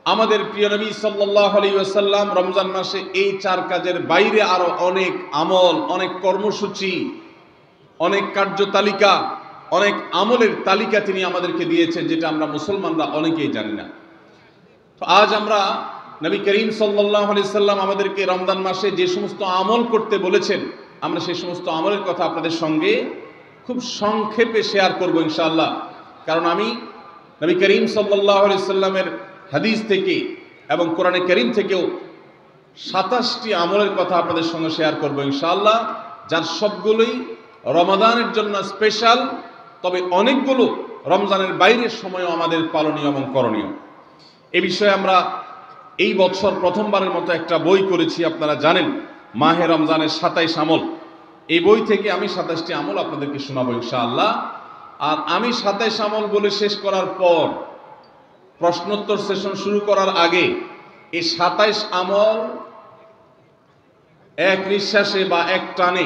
আমাদের প্রিয় নবী সাল্লাল্লাহু আলাইহি ওয়াসাল্লাম রমজান মাসে এই চার কাজের বাইরে আরো অনেক আমল, অনেক কর্মসূচি, অনেক কার্যতালিকা, অনেক আমলের তালিকা তিনি আমাদেরকে দিয়েছেন, যেটা আমরা মুসলমানরা অনেকেই জানি না। তো আজ আমরা নবী করিম সাল্লাল্লাহু আলাইহি সাল্লাম আমাদেরকে রমজান মাসে যে সমস্ত আমল করতে বলেছেন, আমরা সেই সমস্ত আমলের কথা আপনাদের সঙ্গে খুব সংক্ষেপে শেয়ার করব ইনশাআল্লাহ। কারণ আমি নবী করিম সাল্লাল্লাহু আলাইহি সাল্লামের হাদিস থেকে এবং কোরআনে কারীম থেকেও 27টি আমলের কথা আপনাদের সঙ্গে শেয়ার করব ইনশাআল্লাহ, যার সবগুলোই রমাদানের জন্য স্পেশাল, তবে অনেকগুলো রমজানের বাইরের সময়ও আমাদের পালনীয় এবং করণীয়। এ বিষয়ে আমরা এই বছর প্রথমবারের মতো একটা বই করেছি, আপনারা জানেন, মাহে রমজানের 27 আমল। এই বই থেকে আমি 27টি আমল আপনাদেরকে শোনাবো ইনশাআল্লাহ। আর আমি 27 আমল বলে শেষ করার পর প্রশ্নোত্তর সেশন শুরু করার আগে এই 27 আমল এক নিঃশ্বাসে বা এক টানে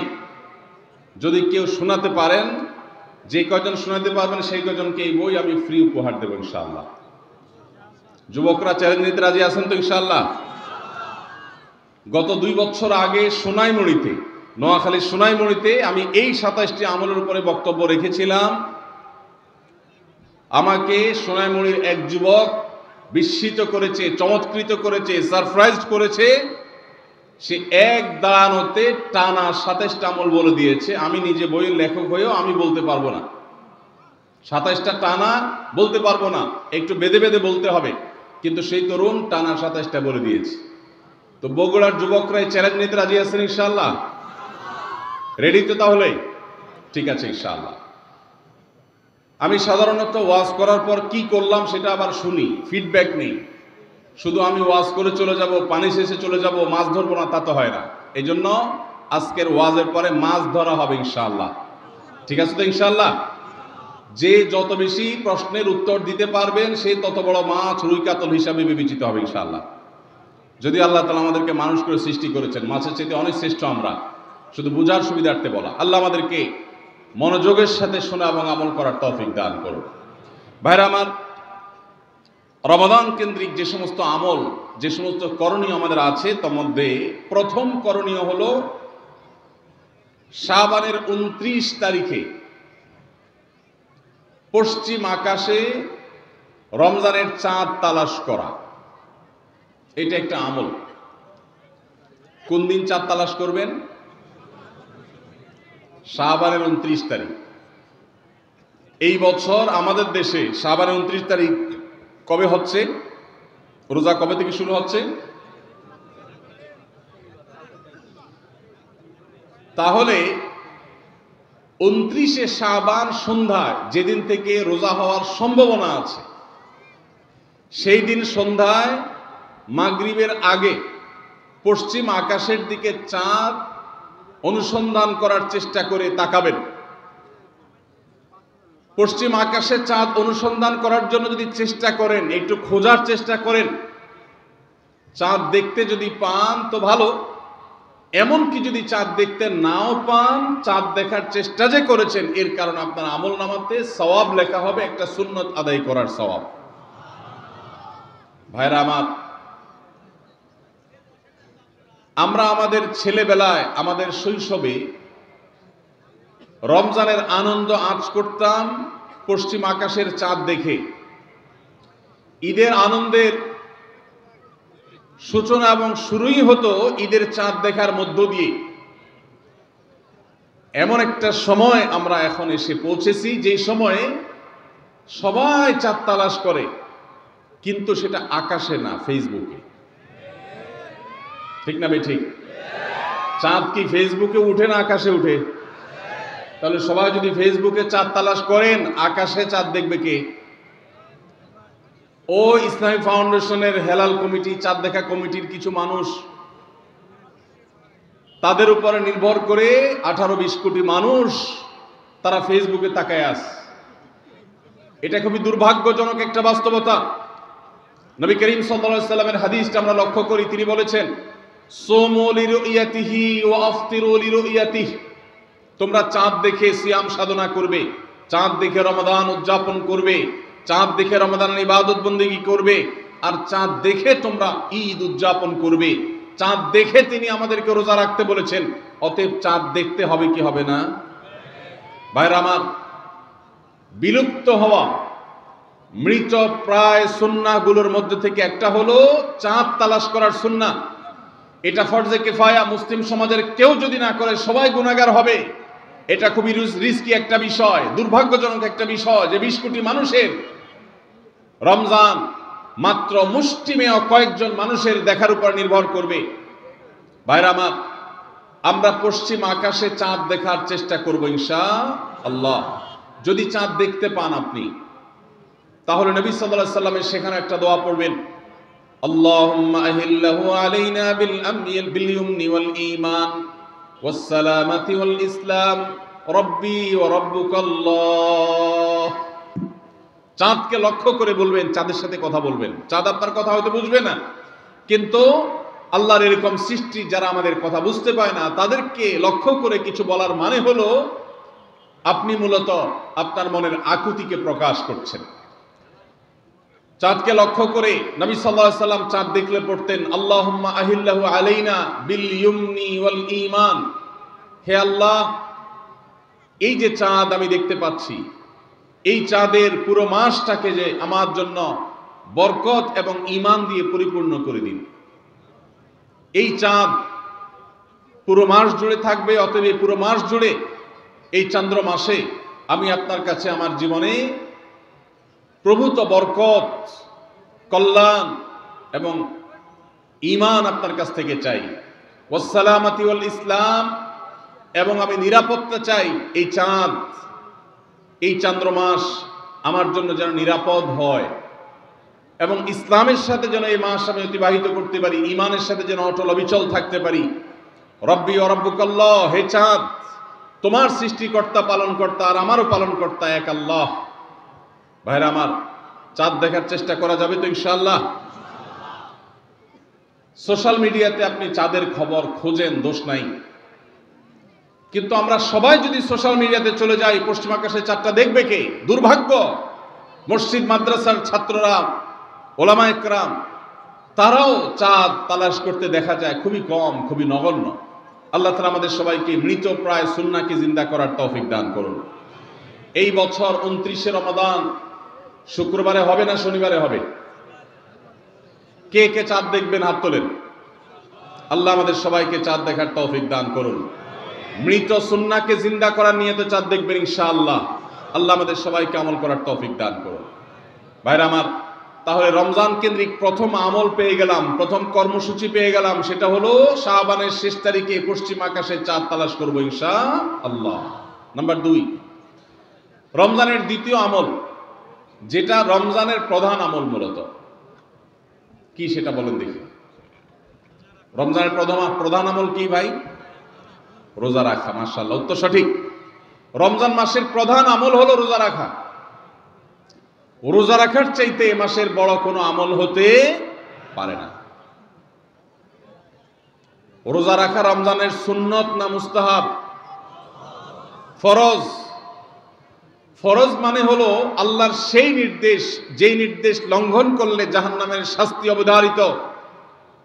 যদি কেউ শোনাতে পারেন, যে কয়জন শোনাতে পারবেন সেই কয়জনকে এই বই আমি ফ্রি উপহার দেব ইনশাআল্লাহ। যুবকরা চ্যালেঞ্জ নিতে রাজি আছেন তো ইনশাআল্লাহ? গত 2 বছর আগে সোনাইমুড়িতে, নোয়াখালীর সোনাইমুড়িতে আমি এই 27টি আমলের উপরে বক্তব্য রেখেছিলাম। আমাকে সোনাইমুড়ির এক যুবক বিস্মিত করেছে, চমৎকৃত করেছে, সারপ্রাইজড করেছে। সে এক দাঁড়ানোতে টানা 27টা আমল বলে দিয়েছে। আমি নিজে বইয়ের লেখক হয়েও আমি বলতে পারবো না, 27টা টানা বলতে পারবো না, একটু বেঁধে বেঁধে বলতে হবে। কিন্তু সেই তরুণ টানা 27টা বলে দিয়েছে। তো বগুড়ার যুবকরা এই চ্যালেঞ্জ নিতে রাজি আছেন ইনশাআল্লাহ? রেডি তো তাহলে? ঠিক আছে ইনশাআল্লাহ। আমি সাধারণত ওয়াজ করার পর কি করলাম সেটা আবার শুনি, ফিডব্যাক নেই। শুধু আমি ওয়াজ করে চলে যাব, পানি শেষে চলে যাব, মাছ ধরবো না, তা তো হয় না। এই জন্য আজকের ওয়াজের পরে মাছ ধরা হবে ইনশাআল্লাহ। ঠিক আছে তো ইনশাআল্লাহ? যে যত বেশি প্রশ্নের উত্তর দিতে পারবেন সে তত বড় মাছ, রুই কাতল হিসাবে বিবেচিত হবে ইনশাআল্লাহ। যদি আল্লাহ তাআলা আমাদেরকে মানুষ করে সৃষ্টি করেছেন, মাছের চাইতে অনেক শ্রেষ্ঠ আমরা, শুধু বুঝার সুবিধার্থে বলা। আল্লাহ আমাদেরকে মনোযোগের সাথে শোনা এবং আমল করার তৌফিক দান করুন। ভাইরা আমার, রমাদান কেন্দ্রিক যে সমস্ত আমল, যে সমস্ত করণীয় আমাদের আছে, তার মধ্যে প্রথম করণীয় হলো শাবানের 29 তারিখে পশ্চিম আকাশে রমজানের চাঁদ তালাশ করা। এটা একটা আমল। কোন দিন চাঁদ তালাশ করবেন? শাবানের 29 তারিখ। এই বছর আমাদের দেশে শাবানের 29 তারিখ কবে হচ্ছে? রোজা কবে থেকে শুরু হচ্ছে? তাহলে 29শে শাবান সন্ধ্যায়, যেদিন থেকে রোজা হওয়ার সম্ভাবনা আছে, সেই দিন সন্ধ্যায় মাগরিবের আগে পশ্চিম আকাশের দিকে চাঁদ অনুসন্ধান করার চেষ্টা করে তাকাবেন। পশ্চিম আকাশে চাঁদ অনুসন্ধান করার জন্য যদি চেষ্টা করেন, একটু খোঁজার চেষ্টা করেন, চাঁদ দেখতে যদি পান তো ভালো। এমনকি যদি চাঁদ দেখতে নাও পান, চাঁদ দেখার চেষ্টা যে করেছেন এর কারণে আপনার আমল নামাতে সওয়াব লেখা হবে, একটা সুন্নত আদায় করার সওয়াব। ভাইরা আমার, আমরা আমাদের ছেলেবেলায়, আমাদের শৈশবে রমজানের আনন্দ আঁচ করতাম পশ্চিম আকাশের চাঁদ দেখে। ঈদের আনন্দের সূচনা এবং শুরুই হতো ঈদের চাঁদ দেখার মধ্য দিয়ে। এমন একটা সময় আমরা এখন এসে পৌঁছেছি যে সময়ে সবাই চাঁদ তালাশ করে, কিন্তু সেটা আকাশে না, ফেসবুকে। ঠিক না ঠিক? চাঁদ কি ফেসবুকে উঠে না আকাশে উঠে? তাহলে সবাই যদি ফেসবুকে চাঁদ তালাশ করেন, আকাশে চাঁদ দেখবে কে? ও ইসলামী ফাউন্ডেশনের হেলাল কমিটি, চাঁদ দেখা কমিটির কিছু মানুষ, তাদের উপরে নির্ভর করে 18-20 কোটি মানুষ তারা ফেসবুকে তাকায় আছে। এটা খুবই দুর্ভাগ্যজনক একটা বাস্তবতা। নবী করিম সাল্লাল্লাহু আলাইহি সাল্লামের হাদিসটা আমরা লক্ষ্য করি, তিনি বলেছেন, সুমু লিরুইয়াতিহি ওয়া আফতিরু লিরুইয়াতিহি। তোমরা চাঁদ দেখে সিয়াম সাধনা করবে, চাঁদ দেখে রমাদান উদযাপন করবে, চাঁদ দেখে রমাদানের ইবাদত বন্দেগী করবে, আর চাঁদ দেখে তোমরা ঈদ উদযাপন করবে। চাঁদ দেখে তিনি আমাদেরকে রোজা রাখতে বলেছেন, অতএব চাঁদ দেখতে হবে কি হবে না? ভাইরা আমার, বিলুপ্ত হওয়া মৃত প্রায় সুন্নাহগুলোর মধ্যে থেকে একটা হলো চাঁদ তালাশ করার সুন্নাহ। এটা ফরজে কিফায়া, মুসলিম সমাজের কেউ যদি না করে সবাই গুনাহগার হবে। এটা খুবই রিস্কি একটা বিষয়, দুর্ভাগ্যজনক একটা বিষয় যে 20 কোটি মানুষের রমজান মাত্র মুষ্টিমেয় কয়েকজন মানুষের দেখার উপর নির্ভর করবে। ভাইরা আমার, আমরা পশ্চিম আকাশে চাঁদ দেখার চেষ্টা করব ইনশাআল্লাহ। যদি চাঁদ দেখতে পান আপনি, তাহলে নবী সাল্লাল্লাহু আলাইহি ওয়াসাল্লামের সেখানে একটা দোয়া পড়বেন, আল্লাহুম্মা আহিল্লাহু আলাইনা বিল ইয়ুমনি ওয়াল ঈমান ওয়াস সালামাতি ওয়াল ইসলাম রব্বি ওয়া রাব্বুকাল্লাহ। চাঁদকে লক্ষ্য করে বলবেন, চাঁদের সাথে কথা বলবেন। চাঁদ আপনার কথা হয়তো বুঝবে না, কিন্তু আল্লাহর এরকম সৃষ্টি যারা আমাদের কথা বুঝতে পায় না, তাদেরকে লক্ষ্য করে কিছু বলার মানে হলো আপনি মূলত আপনার মনের আকুতিকে প্রকাশ করছেন। চাঁদকে লক্ষ্য করে নবী সাল্লাল্লাহু আলাইহি সাল্লাম চাঁদ দেখলে পড়তেন, আল্লাহুম্মা আহিল্লাহু আলাইনা বিল ইয়ুমনি ওয়াল ঈমান। হে আল্লাহ, এই যে চাঁদ আমি দেখতে পাচ্ছি, এই চাঁদের পুরো মাসটাকে যে আমার জন্য বরকত এবং ঈমান দিয়ে পরিপূর্ণ করে দিন। এই চাঁদ পুরো মাস জুড়ে থাকবে, অতএব পুরো মাস জুড়ে এই চন্দ্র মাসে আমি আপনার কাছে আমার জীবনে প্রভূত বরকত, কল্যাণ এবং ঈমান আপনার কাছ থেকে চাই। ওয়াস সালামাতি ওয়াল ইসলাম, এবং আমি নিরাপত্তা চাই। এই চাঁদ, এই চন্দ্র মাস আমার জন্য যেন নিরাপদ হয় এবং ইসলামের সাথে যেন এই মাস আমি অতিবাহিত করতে পারি, ঈমানের সাথে যেন অটল অবিচল থাকতে পারি। রব্বি ওয়া রাব্বুকাল্লাহ, হে চাঁদ, তোমার সৃষ্টিকর্তা পালনকর্তা আর আমারও পালনকর্তা এক আল্লাহ। ভাইরা আমার, চাঁদ দেখার চেষ্টা করা যাবে তো ইনশাআল্লাহ? সোশ্যাল মিডিয়াতে আপনি চাঁদের খবর খোঁজেন, দোষ নাই, কিন্তু আমরা সবাই যদি সোশ্যাল মিডিয়াতে চলে যাই, পশ্চিম আকাশে চাঁদটা দেখবে কে? দুর্ভাগ্য। মসজিদ মাদ্রাসার ছাত্ররা, ওলামা একরাম, তারাও চাঁদ তালাশ করতে দেখা যায় খুবই কম, খুবই নগণ্য। আল্লাহ তাআলা আমাদের সবাইকে মৃত প্রায় সুন্নাহকে জিন্দা করার তৌফিক দান করুন। এই বছর 29শে রমাদান শুক্রবারে হবে না শনিবারে হবে? কে কে চাঁদ দেখবেন হাত তোলেন। আল্লাহ আমাদের সবাইকে চাঁদ দেখার তৌফিক দান করুন। মৃত সুন্নাহকে জিন্দা করার নিয়তে চাঁদ দেখবেন ইনশাআল্লাহ। আল্লাহ আমাদের সবাইকে আমল করার তৌফিক দান করুন। ভাইরা আমার, তাহলে রমজান কেন্দ্রিক প্রথম আমল পেয়ে গেলাম, প্রথম কর্মসূচি পেয়ে গেলাম, সেটা হলো শাবানের শেষ তারিখে পশ্চিম আকাশে চাঁদ তালাশ করবো ইনশাআল্লাহ। নাম্বার 2, রমজানের দ্বিতীয় আমল, যেটা রমজানের প্রধান আমল মূলত কি সেটা বলেন দেখি। রমজানের প্রধান আমল কি ভাই? রোজা রাখা। মাশাআল্লাহ, উত্তর সঠিক। রমজান মাসের প্রধান আমল হলো রোজা রাখা। রোজা রাখার চাইতে এ মাসের বড় কোনো আমল হতে পারে না। রোজা রাখা রমজানের সুন্নত না মুস্তাহাব? ফরজ। ফরজ মানে হলো আল্লাহর সেই নির্দেশ, যেই নির্দেশ লঙ্ঘন করলে জাহান্নামের শাস্তি অবধারিত,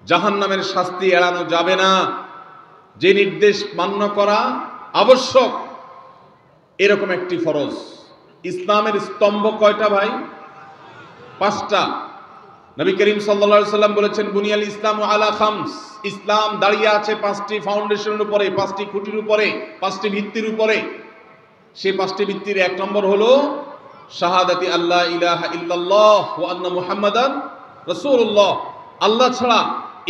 জাহান্নামের শাস্তি এড়ানো যাবে না, যে নির্দেশ মান্য করা আবশ্যক, এরকম একটি ফরজ। ইসলামের স্তম্ভ কয়টা ভাই? 5টা। নবী করিম সাল্লাল্লাহু আলাইহি সাল্লাম বলেছেন, বুনিয়াল ইসলামু আলা খামস। ইসলাম দাঁড়িয়ে আছে 5টি ফাউন্ডেশনের উপরে, 5টি খুঁটির উপরে, 5টি ভিত্তির উপরে। সেই 5টি ভিত্তির 1 নম্বর হলো শাহাদাতি আল্লাহ ইলাহা ইল্লাল্লাহ ওয়া আন্না মুহাম্মাদান রাসূলুল্লাহ। আল্লাহ ছাড়া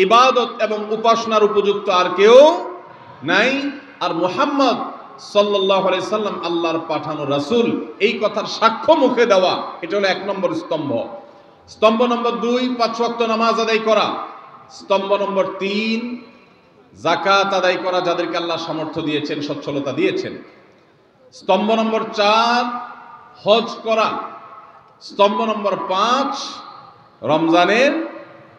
ইবাদত এবং উপাসনার উপযুক্ত আর কেউ নাই, আর মুহাম্মদ সাল্লাল্লাহু আলাইহি সাল্লাম আল্লাহর পাঠানো রাসূল, এই কথার সাক্ষ্য মুখে দেওয়া, এটা হলো 1 নম্বর স্তম্ভ। স্তম্ভ নম্বর 2, 5 ওয়াক্ত নামাজ আদায় করা। স্তম্ভ নম্বর 3, যাকাত আদায় করা, যাদেরকে আল্লাহ সামর্থ্য দিয়েছেন, সচ্ছলতা দিয়েছেন। স্তম্ভ নম্বর 4, হজ করা। স্তম্ভ নম্বর 5, রমজানের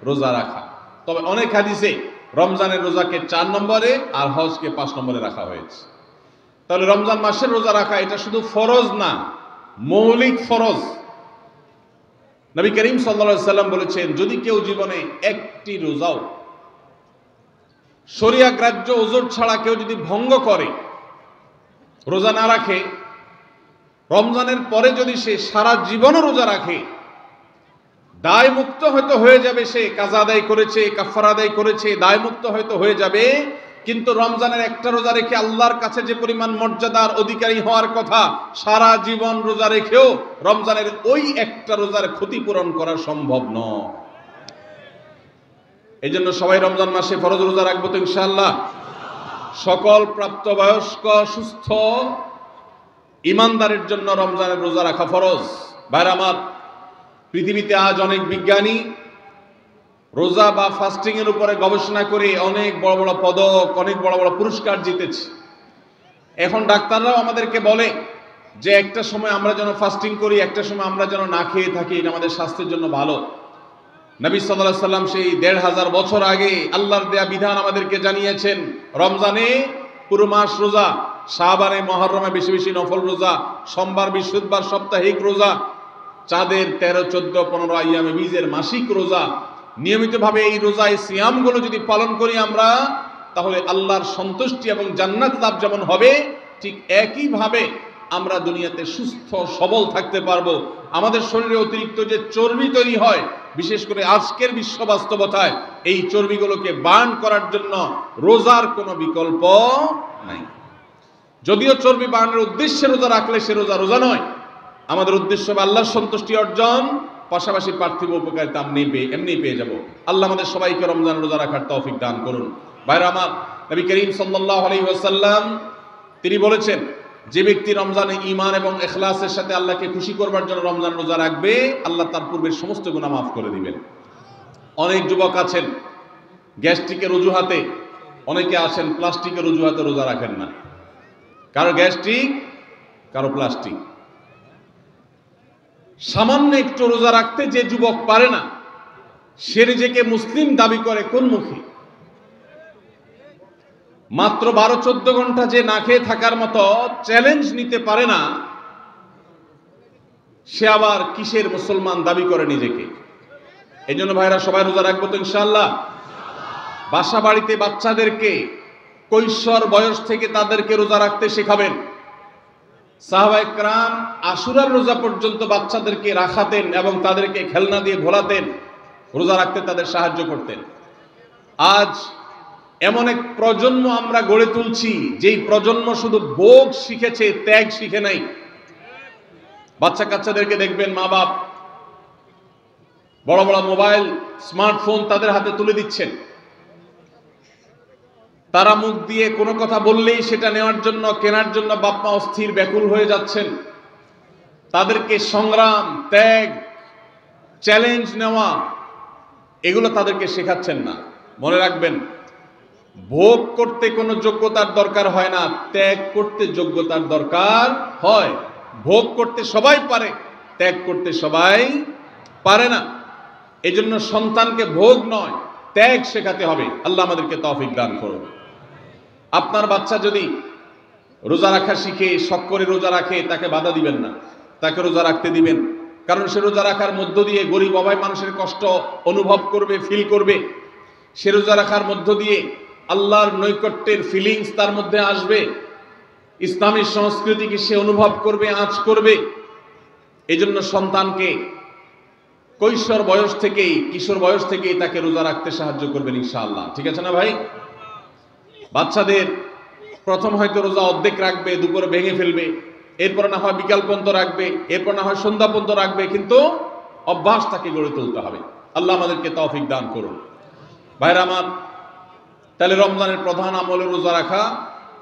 রোজা রাখা। তবে অনেক হাদিসে রমজানের রোজাকে 4 নম্বরে আর হজকে 5 নম্বরে রাখা হয়েছে। তাহলে রমজান মাসের রোজা রাখা এটা শুধু ফরজ না, মৌলিক ফরজ। নবী করিম সাল্লাল্লাহু আলাইহি সাল্লাম বলেছেন, যদি কেউ জীবনে একটি রোজাও শরিয়া গ্রাহ্য ওজর ছাড়া কেউ যদি ভঙ্গ করে, রোজা না রাখে, রমজানের পরে যদি সে সারা জীবনও রোজা রাখে, দায় মুক্ত হয়তো হয়ে যাবে, সে কাজা আদায় করেছে, কাফারা আদায় করেছে, দায় মুক্ত হয়তো হয়ে যাবে, কিন্তু রমজানের একটা রোজা রেখে আল্লাহর কাছে যে পরিমাণ মর্যাদার অধিকারী হওয়ার কথা, সারা জীবন রোজা রেখেও রমজানের ওই একটা রোজার ক্ষতিপূরণ করা সম্ভব নয়। এই জন্য সবাই রমজান মাসে ফরজ রোজা রাখবো তো ইনশাআল্লাহ। সকল প্রাপ্তবয়স্ক সুস্থ ইমানদারের জন্য রমজানের রোজা রাখা ফরজ। ভাইরা আমার, পৃথিবীতে আজ অনেক বিজ্ঞানী রোজা বা ফাস্টিং এর উপরে গবেষণা করে অনেক বড় বড় পদক, অনেক বড় বড় পুরস্কার জিতেছে। এখন ডাক্তাররাও আমাদেরকে বলে যে একটা সময় আমরা যেন ফাস্টিং করি, একটা সময় আমরা যেন না খেয়ে থাকি, এটা আমাদের স্বাস্থ্যের জন্য ভালো। নবী সাল্লাল্লাহু আলাইহি সাল্লাম সেই ১৫০০ বছর আগে আল্লাহর দেয়া বিধান আমাদেরকে জানিয়েছেন। রমজানে পুরো মাস রোজা, শাবানে মুহররমে বেশি বেশি নফল রোজা, সোমবার বৃহস্পতিবার সাপ্তাহিক রোজা, চাঁদের ১৩, ১৪, ১৫ আইয়ামে বীজের মাসিক রোজা, নিয়মিতভাবে এই রোজা, এই সিয়ামগুলো যদি পালন করি আমরা, তাহলে আল্লাহর সন্তুষ্টি এবং জান্নাত লাভ যেমন হবে, ঠিক একইভাবে আমরা দুনিয়াতে সুস্থ সবল থাকতে পারবো। আমাদের শরীরে অতিরিক্ত যে চর্বি তৈরি হয়, বিশেষ করে আজকের বিশ্ব বাস্তবতায়, এই চর্বিগুলোকে বার্ন করার জন্য রোজার কোনো বিকল্প নাই। যদিও চর্বি বার্নের উদ্দেশ্যে রোজা রাখলে সে রোজা রোজা নয়। আমাদের উদ্দেশ্য হবে আল্লাহর সন্তুষ্টি অর্জন, পাশাপাশি পার্থিব উপকারিতা এমনি পেয়ে যাব। আল্লাহ আমাদের সবাইকে রমজান রোজা রাখার তৌফিক দান করুন। ভাইরা আমার, নবী করিম সাল্লাল্লাহু আলাইহি ওয়াসাল্লাম তিনি বলেছেন, যে ব্যক্তি রমজানে ঈমান এবং ইখলাসের সাথে আল্লাহকে খুশি করবার জন্য রমজান রোজা রাখবে, আল্লাহ তার পূর্বের সমস্ত গুনাহ মাফ করে দিবেন। অনেক যুবক আছেন গ্যাস্ট্রিকের অজুহাতে, অনেকে আছেন প্লাস্টিকের অজুহাতে রোজা রাখেন না। কারো গ্যাস্ট্রিক, কারো প্লাস্টিক। সামান্য একটু রোজা রাখতে যে যুবক পারে না, সে নিজেকে মুসলিম দাবি করে কোন মুখে? মাত্র 12-14 ঘন্টা যে না খেয়ে থাকার মতো চ্যালেঞ্জ নিতে পারে না, সে আবার কিসের মুসলমান দাবি করে নিজেকে? এই জন্য ভাইরা সবাই রোজা রাখবো তো ইনশাআল্লাহ। বাসা বাড়িতে বাচ্চাদেরকে কৈশোর বয়স থেকে তাদেরকে রোজা রাখতে শেখাবেন। সাহাবায়ে কেরাম আশুরার রোজা পর্যন্ত বাচ্চাদেরকে রাখাতেন এবং তাদেরকে খেলনা দিয়ে ভোলাতেন, রোজা রাখতে তাদের সাহায্য করতেন। আজ এমন এক প্রজন্ম আমরা গড়ে তুলছি, যেই প্রজন্ম শুধু ভোগ শিখেছে, ত্যাগ শিখে নাই। বাচ্চা কাচ্চাদেরকে দেখবেন মা বাপ বড় বড় মোবাইল, স্মার্টফোন তাদের হাতে তুলে দিচ্ছেন। তারা মুখ দিয়ে কোনো কথা বললেই সেটা নেওয়ার জন্য, কেনার জন্য বাপ মা অস্থির ব্যাকুল হয়ে যাচ্ছেন। তাদেরকে সংগ্রাম, ত্যাগ, চ্যালেঞ্জ নেওয়া, এগুলো তাদেরকে শেখাচ্ছেন না। মনে রাখবেন, ভোগ করতে কোনো যোগ্যতার দরকার হয় না, ত্যাগ করতে যোগ্যতার দরকার হয়। ভোগ করতে সবাই পারে, ত্যাগ করতে সবাই পারে না। এজন্য সন্তানকে ভোগ নয়, ত্যাগ শেখাতে হবে। আল্লাহ আমাদেরকে তৌফিক দান করুন। আপনার বাচ্চা যদি রোজা রাখা শিখে, শখ করে রোজা রাখে, তাকে বাধা দিবেন না, তাকে রোজা রাখতে দিবেন। কারণ সে রোজা রাখার মধ্য দিয়ে গরিব অভাব মানুষের কষ্ট অনুভব করবে, ফিল করবে। সে রোজা রাখার মধ্য দিয়ে আল্লাহর নৈকট্যের ফিলিংস তার মধ্যে আসবে, ইসলামী সংস্কৃতিকে সে অনুভব করবে, আঁচ করবে। এই জন্য সন্তানকে কৈশোর বয়স থেকেই, কিশোর বয়স থেকেই তাকে রোজা রাখতে সাহায্য করবেন ইনশাআল্লাহ। ঠিক আছে না ভাই? বাচ্চাদের প্রথম হয়তো রোজা অর্ধেক রাখবে, দুপুরে ভেঙে ফেলবে, এরপর না হয় বিকাল পর্যন্ত রাখবে, এরপর না হয় সন্ধ্যা পর্যন্ত রাখবে, কিন্তু অভ্যাস তাকে গড়ে তুলতে হবে। আল্লাহ আমাদেরকে তৌফিক দান করুন। ভাইরা আমার, তাহলে রমজানের প্রধান আমল রোজা রাখা।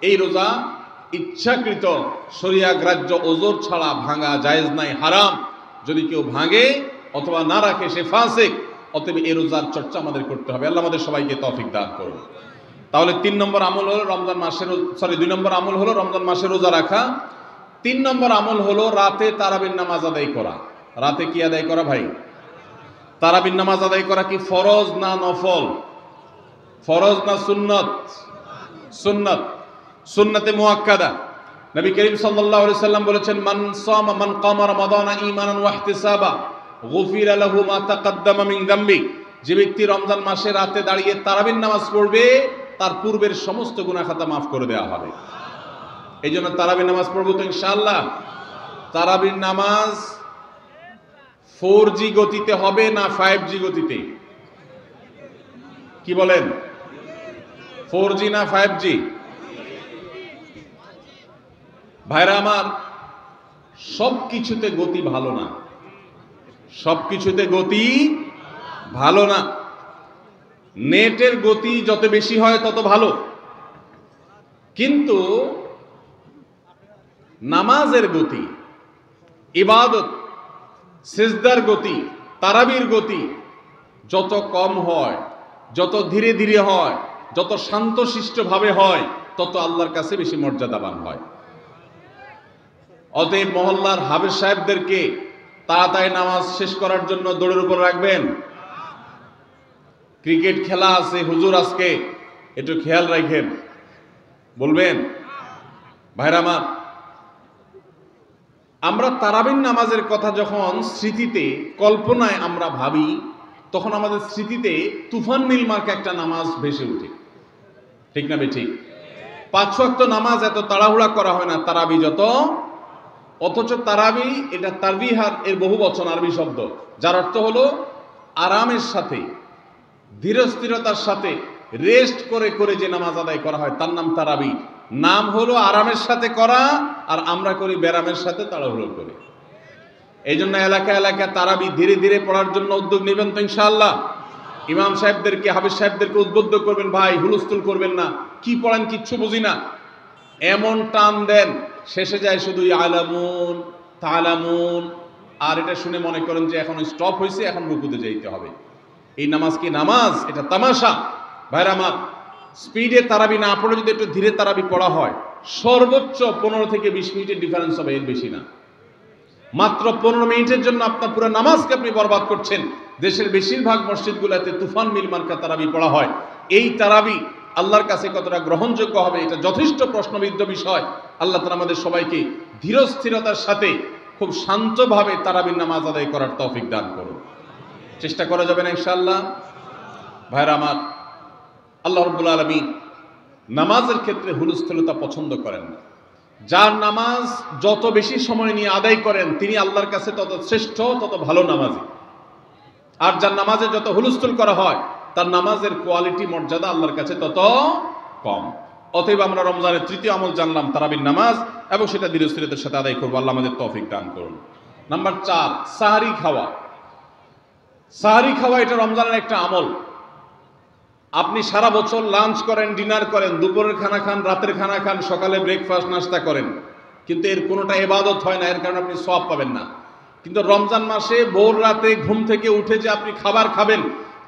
এই রোজা ইচ্ছাকৃত শরিয়া গ্রাহ্য ওজর ছাড়া ভাঙা জায়েজ নাই, হারাম। যদি কেউ ভাঙে অথবা না রাখে সে ফাসিক। অতএব এই রোজার চর্চা আমাদের করতে হবে। আল্লাহ আমাদের সবাইকে তৌফিক দান করুন। তাহলে 3 নম্বর আমল হলো রমজান মাসের, 2 নম্বর আমল হলো রমজান মাসে রোজা রাখা। 3 নম্বর আমল হলো রাতে তারাবির নামাজ আদায় করা। রাতে কি আদায় করা ভাই? তারাবির নামাজ আদায় করা কি ফরজ না নফল? ফরজ না সুন্নত? সুন্নত, সুন্নতে মুআক্কাদা। নবী করিম সাল্লাল্লাহু আলাইহি সাল্লাম বলেছেন, মান সামা মান কামা রমাদানা ঈমানান ওয়া ইহতিসাবা গুফিরা লাহু মা তাকাদ্দামা মিন যামবি, যে ব্যক্তি রমজান মাসে রাতে দাঁড়িয়ে তারাবির নামাজ পড়বে তার পূর্বের সমস্ত গুনাহ খাতা মাফ করে দেওয়া হবে। এই জন্য তারাবির নামাজ পড়বো তো ইনশাআল্লাহ। তারাবির নামাজ 4G গতিতে হবে না 5G গতিতে? কি বলেন, 4G না 5G? ভাইরা আমার, সব কিছুতে গতি ভালো না, সব কিছুতে গতি ভালো না। নেটের গতি যত বেশি হয় তত ভালো, কিন্তু নামাজের গতি, ইবাদত, সিজদার গতি, তারাবির গতি যত কম হয়, যত ধীরে ধীরে হয়, যত শান্তশিষ্টভাবে হয়, তত আল্লাহর কাছে বেশি মর্যাদাবান হয়। অতএব মহল্লার হাফেজ সাহেবদেরকে তাড়াতাড়ি নামাজ শেষ করার জন্য দৌড়ের উপর রাখবেন। ক্রিকেট খেলা আছে হুজুর, আজকে একটু খেয়াল রাখেন, বলবেন। ভাইরা আমার, আমরা তারাবির নামাজের কথা যখন স্মৃতিতে, কল্পনায় আমরা ভাবি, তখন আমাদের স্মৃতিতে তুফান মিল মার্কা একটা নামাজ ভেসে ওঠে, ঠিক না বেঠিক? 5 ওয়াক্ত নামাজ এত তাড়াহুড়া করা হয় না তারাবি যত, অথচ তারাবি এটা তারবিহার এর বহু বচন আরবি শব্দ, যার অর্থ হলো আরামের সাথে, ধীরস্থিরতার সাথে, রেস্ট করে করে যে নামাজ আদায় করা হয় তার নাম তারাবি। নাম হলো আরামের সাথে করা, আর আমরা করি ব্যারামের সাথে তাড়াহুড়ো করে। এই জন্য এলাকা এলাকা তারাবি ধীরে ধীরে পড়ার জন্য উদ্যোগ নেবেন তো ইনশাআল্লাহ। ইমাম সাহেবদেরকে, হাফেজ সাহেবদেরকে উদ্বুদ্ধ করবেন, ভাই হুলস্থুল করবেন না, কি পড়েন কিচ্ছু বুঝি না, এমন টান দেন শেষে যায় শুধু আলামুন তালামুন, আর এটা শুনে মনে করেন যে এখন স্টপ হয়েছে, এখন রুকুতে যাইতে হবে। এই নামাজ কি নামাজ? এটা তামাশা। ভাইরা আমার, স্পিডে তারাবি না পড়ে যদি একটু ধীরে তারাবি পড়া হয়, সর্বোচ্চ 15 থেকে 20 মিনিটের ডিফারেন্স হবে, এর বেশি না। মাত্র 15 মিনিটের জন্য আপনার পুরো নামাজকে আপনি বরবাদ করছেন। দেশের বেশিরভাগ মসজিদগুলোতে তুফান মিল মার্কা তারাবি পড়া হয়। এই তারাবি আল্লাহর কাছে কতটা গ্রহণযোগ্য হবে, এটা যথেষ্ট প্রশ্নবিদ্ধ বিষয়। আল্লাহ তাআলা আমাদের সবাইকে ধীরস্থিরতার সাথে খুব শান্তভাবে তারাবির নামাজ আদায় করার তৌফিক দান করুন। চেষ্টা করা যাবে না ইনশাআল্লাহ। ভাইরা আমার, আল্লাহ রাব্বুল আলামিন নামাজের ক্ষেত্রে হুলস্থুলতা পছন্দ করেন না। যার নামাজ যত বেশি সময় নিয়ে আদায় করেন তিনি আল্লাহর কাছে তত শ্রেষ্ঠ, তত ভালো নামাজি। আর যার নামাজে যত হুলস্থুল করা হয় তার নামাজের কোয়ালিটি, মর্যাদা আল্লাহর কাছে তত কম। অতএব আমরা রমজানের তৃতীয় আমল জানলাম তারাবির নামাজ, এবং সেটা ধীরস্থিরতার সাথে আদায় করবো। আল্লাহ আমাদের তৌফিক দান করুন। নাম্বার 4, সাহারি খাওয়া। সাহারি খাওয়া এটা রমজানের একটা আমল। আপনি সারা বছর লাঞ্চ করেন, ডিনার করেন, দুপুরের খানা খান, রাতের খানা খান, সকালে ব্রেকফাস্ট নাস্তা করেন, কিন্তু এর কোনোটা ইবাদত হয় না, এর কারণে আপনি সওয়াব পাবেন না। কিন্তু রমজান মাসে ভোর রাতে ঘুম থেকে উঠে যে আপনি খাবার খাবেন,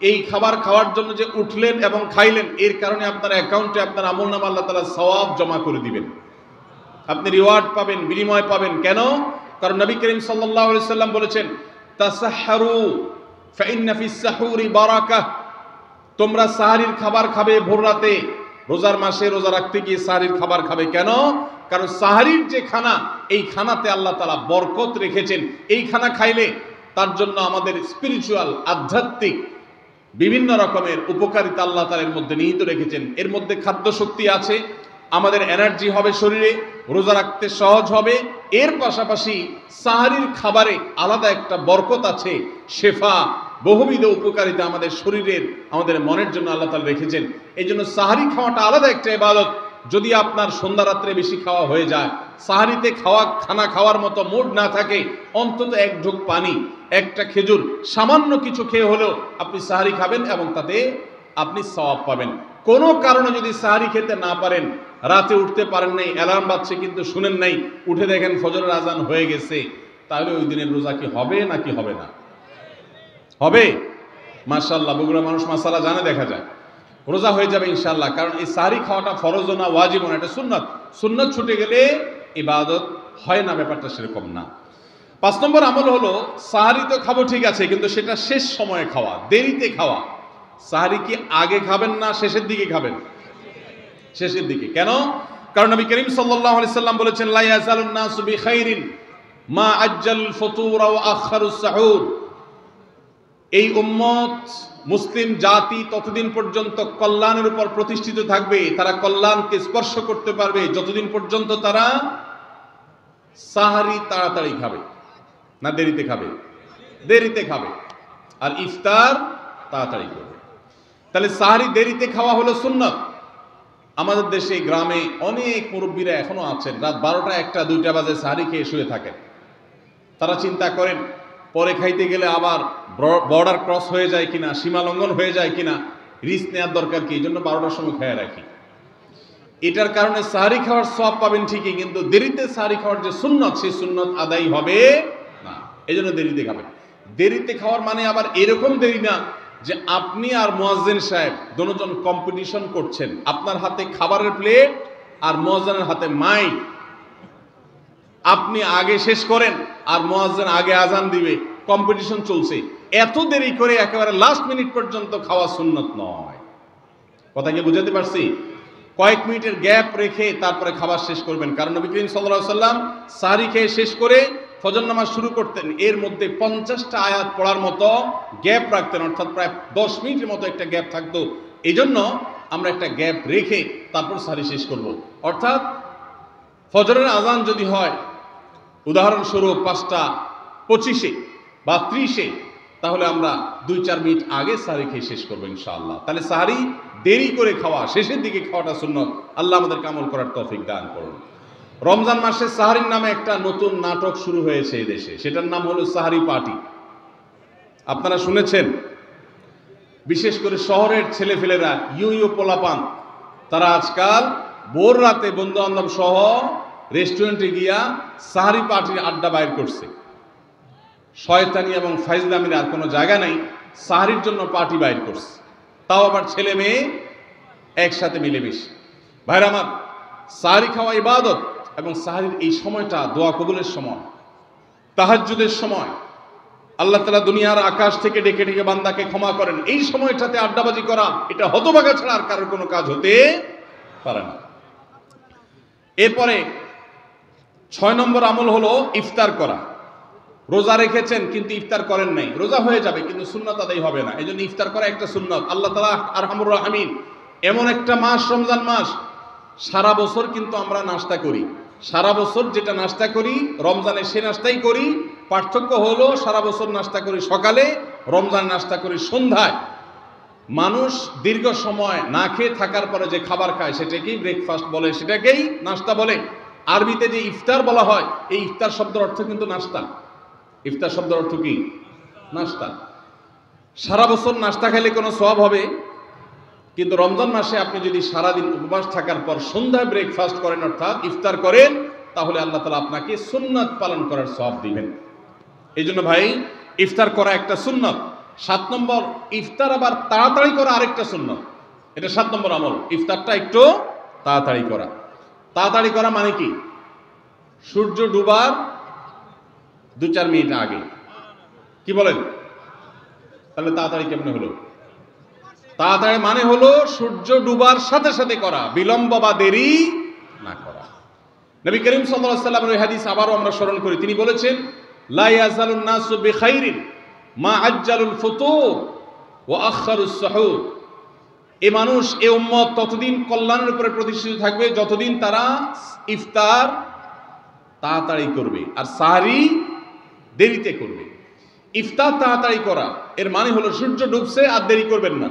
এই খাবার খাওয়ার জন্য যে উঠলেন এবং খাইলেন, এর কারণে আপনার অ্যাকাউন্টে আপনার আমলনামা আল্লাহ তাআলা সওয়াব জমা করে দিবেন। আপনি রিওয়ার্ড পাবেন, বিনিময় পাবেন। কেন? কারণ নবী করিম সাল্লাল্লাহু আলাইহি সাল্লাম বলেছেন, তাসাহহারু ফাইন্না ফিস সাহুরি বারাকাহ। তোমরা সাহারির খাবার খাবে ভোর রাতে, রোজার মাসে রোজা রাখতে গিয়ে সাহারির খাবার খাবে। কেন? কারণ সাহারির যে খানা, এই খানাতে আল্লাহ তাআলা বরকত রেখেছেন। এই খানা খাইলে তার জন্য আমাদের স্পিরিচুয়াল, আধ্যাত্মিক বিভিন্ন রকমের উপকারিতা আল্লাহ তাআলা এর মধ্যে নিহিত রেখেছেন। এর মধ্যে খাদ্য শক্তি আছে, আমাদের এনার্জি হবে শরীরে, রোজা রাখতে সহজ হবে। এর পাশাপাশি সাহারির খাবারে আলাদা একটা বরকত আছে, শেফা, বহুবিধ উপকারিতা আমাদের শরীরের, আমাদের মনের জন্য আল্লাহ তাআলা রেখেছেন। এই জন্য সাহারি খাওয়াটা আলাদা একটা ইবাদত। যদি আপনার সন্ধ্যা রাত্রে বেশি খাওয়া হয়ে যায়, সাহারিতে খানা খাওয়ার মতো মুড না থাকে, অন্তত এক ঢোক পানি, একটা খেজুর, সামান্য কিছু খেয়ে হলেও আপনি সাহারি খাবেন এবং তাতে আপনি সওয়াব পাবেন। কোনো কারণে যদি সাহারি খেতে না পারেন, রাতে উঠতে পারেন নাই, অ্যালার্ম বাজছে কিন্তু শুনেন নাই, উঠে দেখেন ফজরের আজান হয়ে গেছে, তাহলে ওই দিনের রোজা কি হবে নাকি হবে না? হবে। মাশাআল্লাহ, বগুড়া মানুষ মাসালা জানে, দেখা যায় রোজা হয়ে যাবে ইনশাআল্লাহ। কারণ এই সাহারি খাওয়াটা ফরজ না, ওয়াজিব না, এটা সুন্নাত। সুন্নাত ছুটে গেলে ইবাদত হয় না, ব্যাপারটা সেরকম না। 5 নম্বর আমল হলো, সাহারি তো খাবো ঠিক আছে, কিন্তু সেটা শেষ সময়ে খাওয়া, দেরিতে খাওয়া। সাহারি কি আগে খাবেন না শেষের দিকে খাবেন? শেষের দিকে। কেন? কারণ নবী করিম সাল্লাল্লাহু আলাইহি সাল্লাম বলেছেন, লা ইয়াজালুন নাসু বিখাইরিন মা আজ্জাল ফুতুর ওয়া আখারুস সাহুর। এই উম্মত মুসলিম জাতি ততদিন পর্যন্ত কল্যাণের উপর প্রতিষ্ঠিত থাকবে, তারা কল্যাণকে স্পর্শ করতে পারবে যতদিন পর্যন্ত তারা সাহারি তাড়াতাড়ি খাবে, না দেরিতে খাবে? দেরিতে খাবে। আর ইফতার তাড়াতাড়ি করবে। তাহলে সাহারি দেরিতে খাওয়া হলো সুন্নাত। আমাদের দেশে গ্রামে অনেক মুরব্বীরা এখনো আছেন, রাত 12টা 1টা 2টা বাজে সাহারি খেয়ে শুয়ে থাকেন। তারা চিন্তা করেন পরে খাইতে গেলে আবার বর্ডার ক্রস হয়ে যায় কিনা, সীমা লঙ্ঘন হয়ে যায় কিনা, রিস্ক নেওয়ার দরকার কি, এই জন্য 12টার সময় খেয়ে রাখি। এটার কারণে সাহারি খাওয়ার সওয়াব পাবেন ঠিকই, কিন্তু দেরিতে সাহারি খাওয়ার যে সুন্নত, সেই সুন্নত আদায় হবে না। এই জন্য দেরিতে খাবেন। দেরিতে খাওয়ার মানে আবার এরকম দেরি না যে আপনি আর মুয়াজ্জিন সাহেব দুজন কম্পিটিশন করছেন, আপনার হাতে খাবারের প্লেট আর মুয়াজ্জিনের হাতে মাইক, আপনি আগে শেষ করেন আর মুয়াজ্জিন আগে আজান দিবে, কম্পিটিশন চলছে। এত দেরি করে একেবারে লাস্ট মিনিট পর্যন্ত খাওয়া সুন্নত নয়। কথা কি বুঝাতে পারছি? কয়েক মিনিটের গ্যাপ রেখে তারপরে খাবার শেষ করবেন। কারণ নবী করিম সাল্লাল্লাহু আলাইহি ওয়াসাল্লাম সাহরি খেয়ে শেষ করে ফজর নামাজ শুরু করতেন, এর মধ্যে 50টা আয়াত পড়ার মতো গ্যাপ রাখতেন, অর্থাৎ প্রায় 10 মিনিটের মতো একটা গ্যাপ থাকতো। এই জন্য আমরা একটা গ্যাপ রেখে তারপর সাহরি শেষ করব। অর্থাৎ ফজরের আজান যদি হয় উদাহরণস্বরূপ 5টা 25-এ বা 30-এ, তাহলে আমরা 2-4 মিনিট আগে সাহরি খেয়ে শেষ করবো ইনশাআল্লাহ। তাহলে সাহরি দেরি করে খাওয়া, শেষের দিকে খাওয়াটা সুন্নত। আল্লাহ আমাদেরকে আমল করার তৌফিক দান করুন। রমজান মাসে সাহারির নামে একটা নতুন নাটক শুরু হয়েছে এই দেশে, সেটার নাম হলো সাহারি পার্টি। আপনারা শুনেছেন? বিশেষ করে শহরের ছেলেফেলেরা, ইউ পোলাপান, তারা আজকাল ভোর রাতে বন্ধু বান্ধব সহ রেস্টুরেন্টে গিয়া সাহারি পার্টির আড্ডা বাইর করছে। শয়তানি এবং ফাইজলামির আর কোনো জায়গা নাই, সাহারির জন্য পার্টি বাইর করছে, তাও আবার ছেলে মেয়ে একসাথে মিলেমিশে। ভাইরা আমার, সাহারি খাওয়া ইবাদত, এবং সাহারির এই সময়টা দোয়া কবুলের সময়, তাহাজ্জুদের সময়। আল্লাহ তাআলা দুনিয়ার আকাশ থেকে ডেকে ডেকে বান্দাকে ক্ষমা করেন। এই সময়টাতে আড্ডাবাজি করা, এটা হতভাগা ছাড়া আর কারোর কোনো কাজ হতে পারে না। এরপরে 6 নম্বর আমল হলো ইফতার করা। রোজা রেখেছেন কিন্তু ইফতার করেন নাই, রোজা হয়ে যাবে কিন্তু সুন্নাত আদায় হবে না। এই জন্য ইফতার করা একটা সুন্নাত। আল্লাহ তাআলা আরহামুর রাহিমিন, এমন একটা মাস রমজান মাস, সারা বছর কিন্তু আমরা নাস্তা করি, সারা বছর যেটা নাস্তা করি রমজানে সে নাস্তাই করি। পার্থক্য হলো সারা বছর নাস্তা করি সকালে, রমজান নাস্তা করি সন্ধ্যায়। মানুষ দীর্ঘ সময় না খেয়ে থাকার পরে যে খাবার খায় সেটাকেই ব্রেকফাস্ট বলে, সেটাকেই নাস্তা বলে। আরবিতে যে ইফতার বলা হয়, এই ইফতার শব্দের অর্থ কিন্তু নাস্তা। ইফতার শব্দের অর্থ কি? নাস্তা। সারা বছর নাস্তা খেলে কোনো সওয়াব হবে, কিন্তু রমজান মাসে আপনি যদি সারাদিন উপবাস থাকার পর সন্ধ্যায় ব্রেকফাস্ট করেন, অর্থাৎ ইফতার করেন, তাহলে আল্লাহ তাআলা আপনাকে সুন্নাত পালন করার সওয়াব দিবেন। এই জন্য ভাই, ইফতার করা একটা সুন্নাত। 7 নম্বর, ইফতার আবার তাড়াতাড়ি করা আরেকটা সুন্নাত। এটা 7 নম্বর আমল, ইফতারটা একটু তাড়াতাড়ি করা। তাড়াতাড়ি করা মানে কি? সূর্য ডুবার 2-4 মিনিট আগে। কি বলেন? তাহলে তাড়াতাড়ি কেমনে হলো? তাড়াতাড়ি মানে হলো সূর্য ডুবার সাথে সাথে করা, বিলম্ব বা দেরি না করা। নবী করিম সাল্লাল্লাহু আলাইহি ওয়াসাল্লামের হাদিস আবারও আমরা স্মরণ করি। তিনি বলেছেন, লা ইয়াজালুন নাসু বিখাইরিন মা আজ্জালুল ফুতুর ওয়া আখারুস সুহুর। এই মানুষ, এই উম্মত ততদিন কল্যাণের উপরে প্রতিষ্ঠিত থাকবে যতদিন তারা ইফতার তাড়াতাড়ি করবে আর সাহরি দেরিতে করবে। ইফতার তাড়াতাড়ি করা এর মানে হলো সূর্য ডুবছে আর দেরি করবেন না।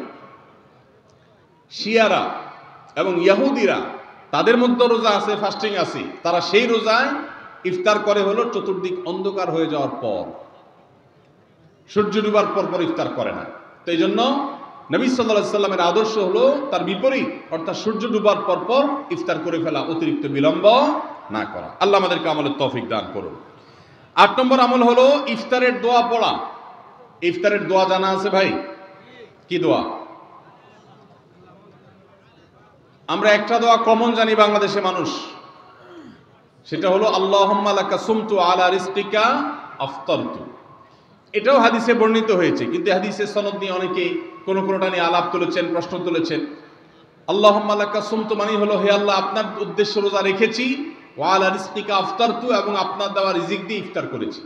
শিয়ারা এবং ইহুদিরা, তাদের মধ্যে রোজা আছে, ফাস্টিং আছে, তারা সেই রোজায় ইফতার করে হলো চতুর্দিক অন্ধকার হয়ে যাওয়ার পর, সূর্য ডুবার পর পর ইফতার করে না। তো এই জন্য নবী সাল্লাল্লাহু আলাইহি সাল্লামের আদর্শ হলো তার বিপরীত, অর্থাৎ সূর্য ডুবার পর পর ইফতার করে ফেলা, অতিরিক্ত বিলম্ব না করা। আল্লাহ আমাদেরকে আমলের তৌফিক দান করুন। 8 নম্বর আমল হলো ইফতারের দোয়া পড়া। ইফতারের দোয়া জানা আছে ভাই? কি দোয়া? আমরা একটা দোয়া কমন জানি বাংলাদেশে মানুষ, সেটা হলো আল্লাহুম্মা লাকা সুমতু আলা রিজকিকা আফতারতু। এটাও হাদিসে বর্ণিত হয়েছে, কিন্তু হাদিসের সনদ নিয়ে অনেকে কোনটা নিয়ে আলাপ তুলেছেন, প্রশ্ন তুলেছেন। আল্লাহুম্মা লাকা সুমতু মানে হলো, হে আল্লাহ, আপনার উদ্দেশ্যে রোজা রেখেছি, ওয়া আলা রিজকিকা আফতারতু, এবং আপনার দেওয়া রিজিক দিয়ে ইফতার করেছি।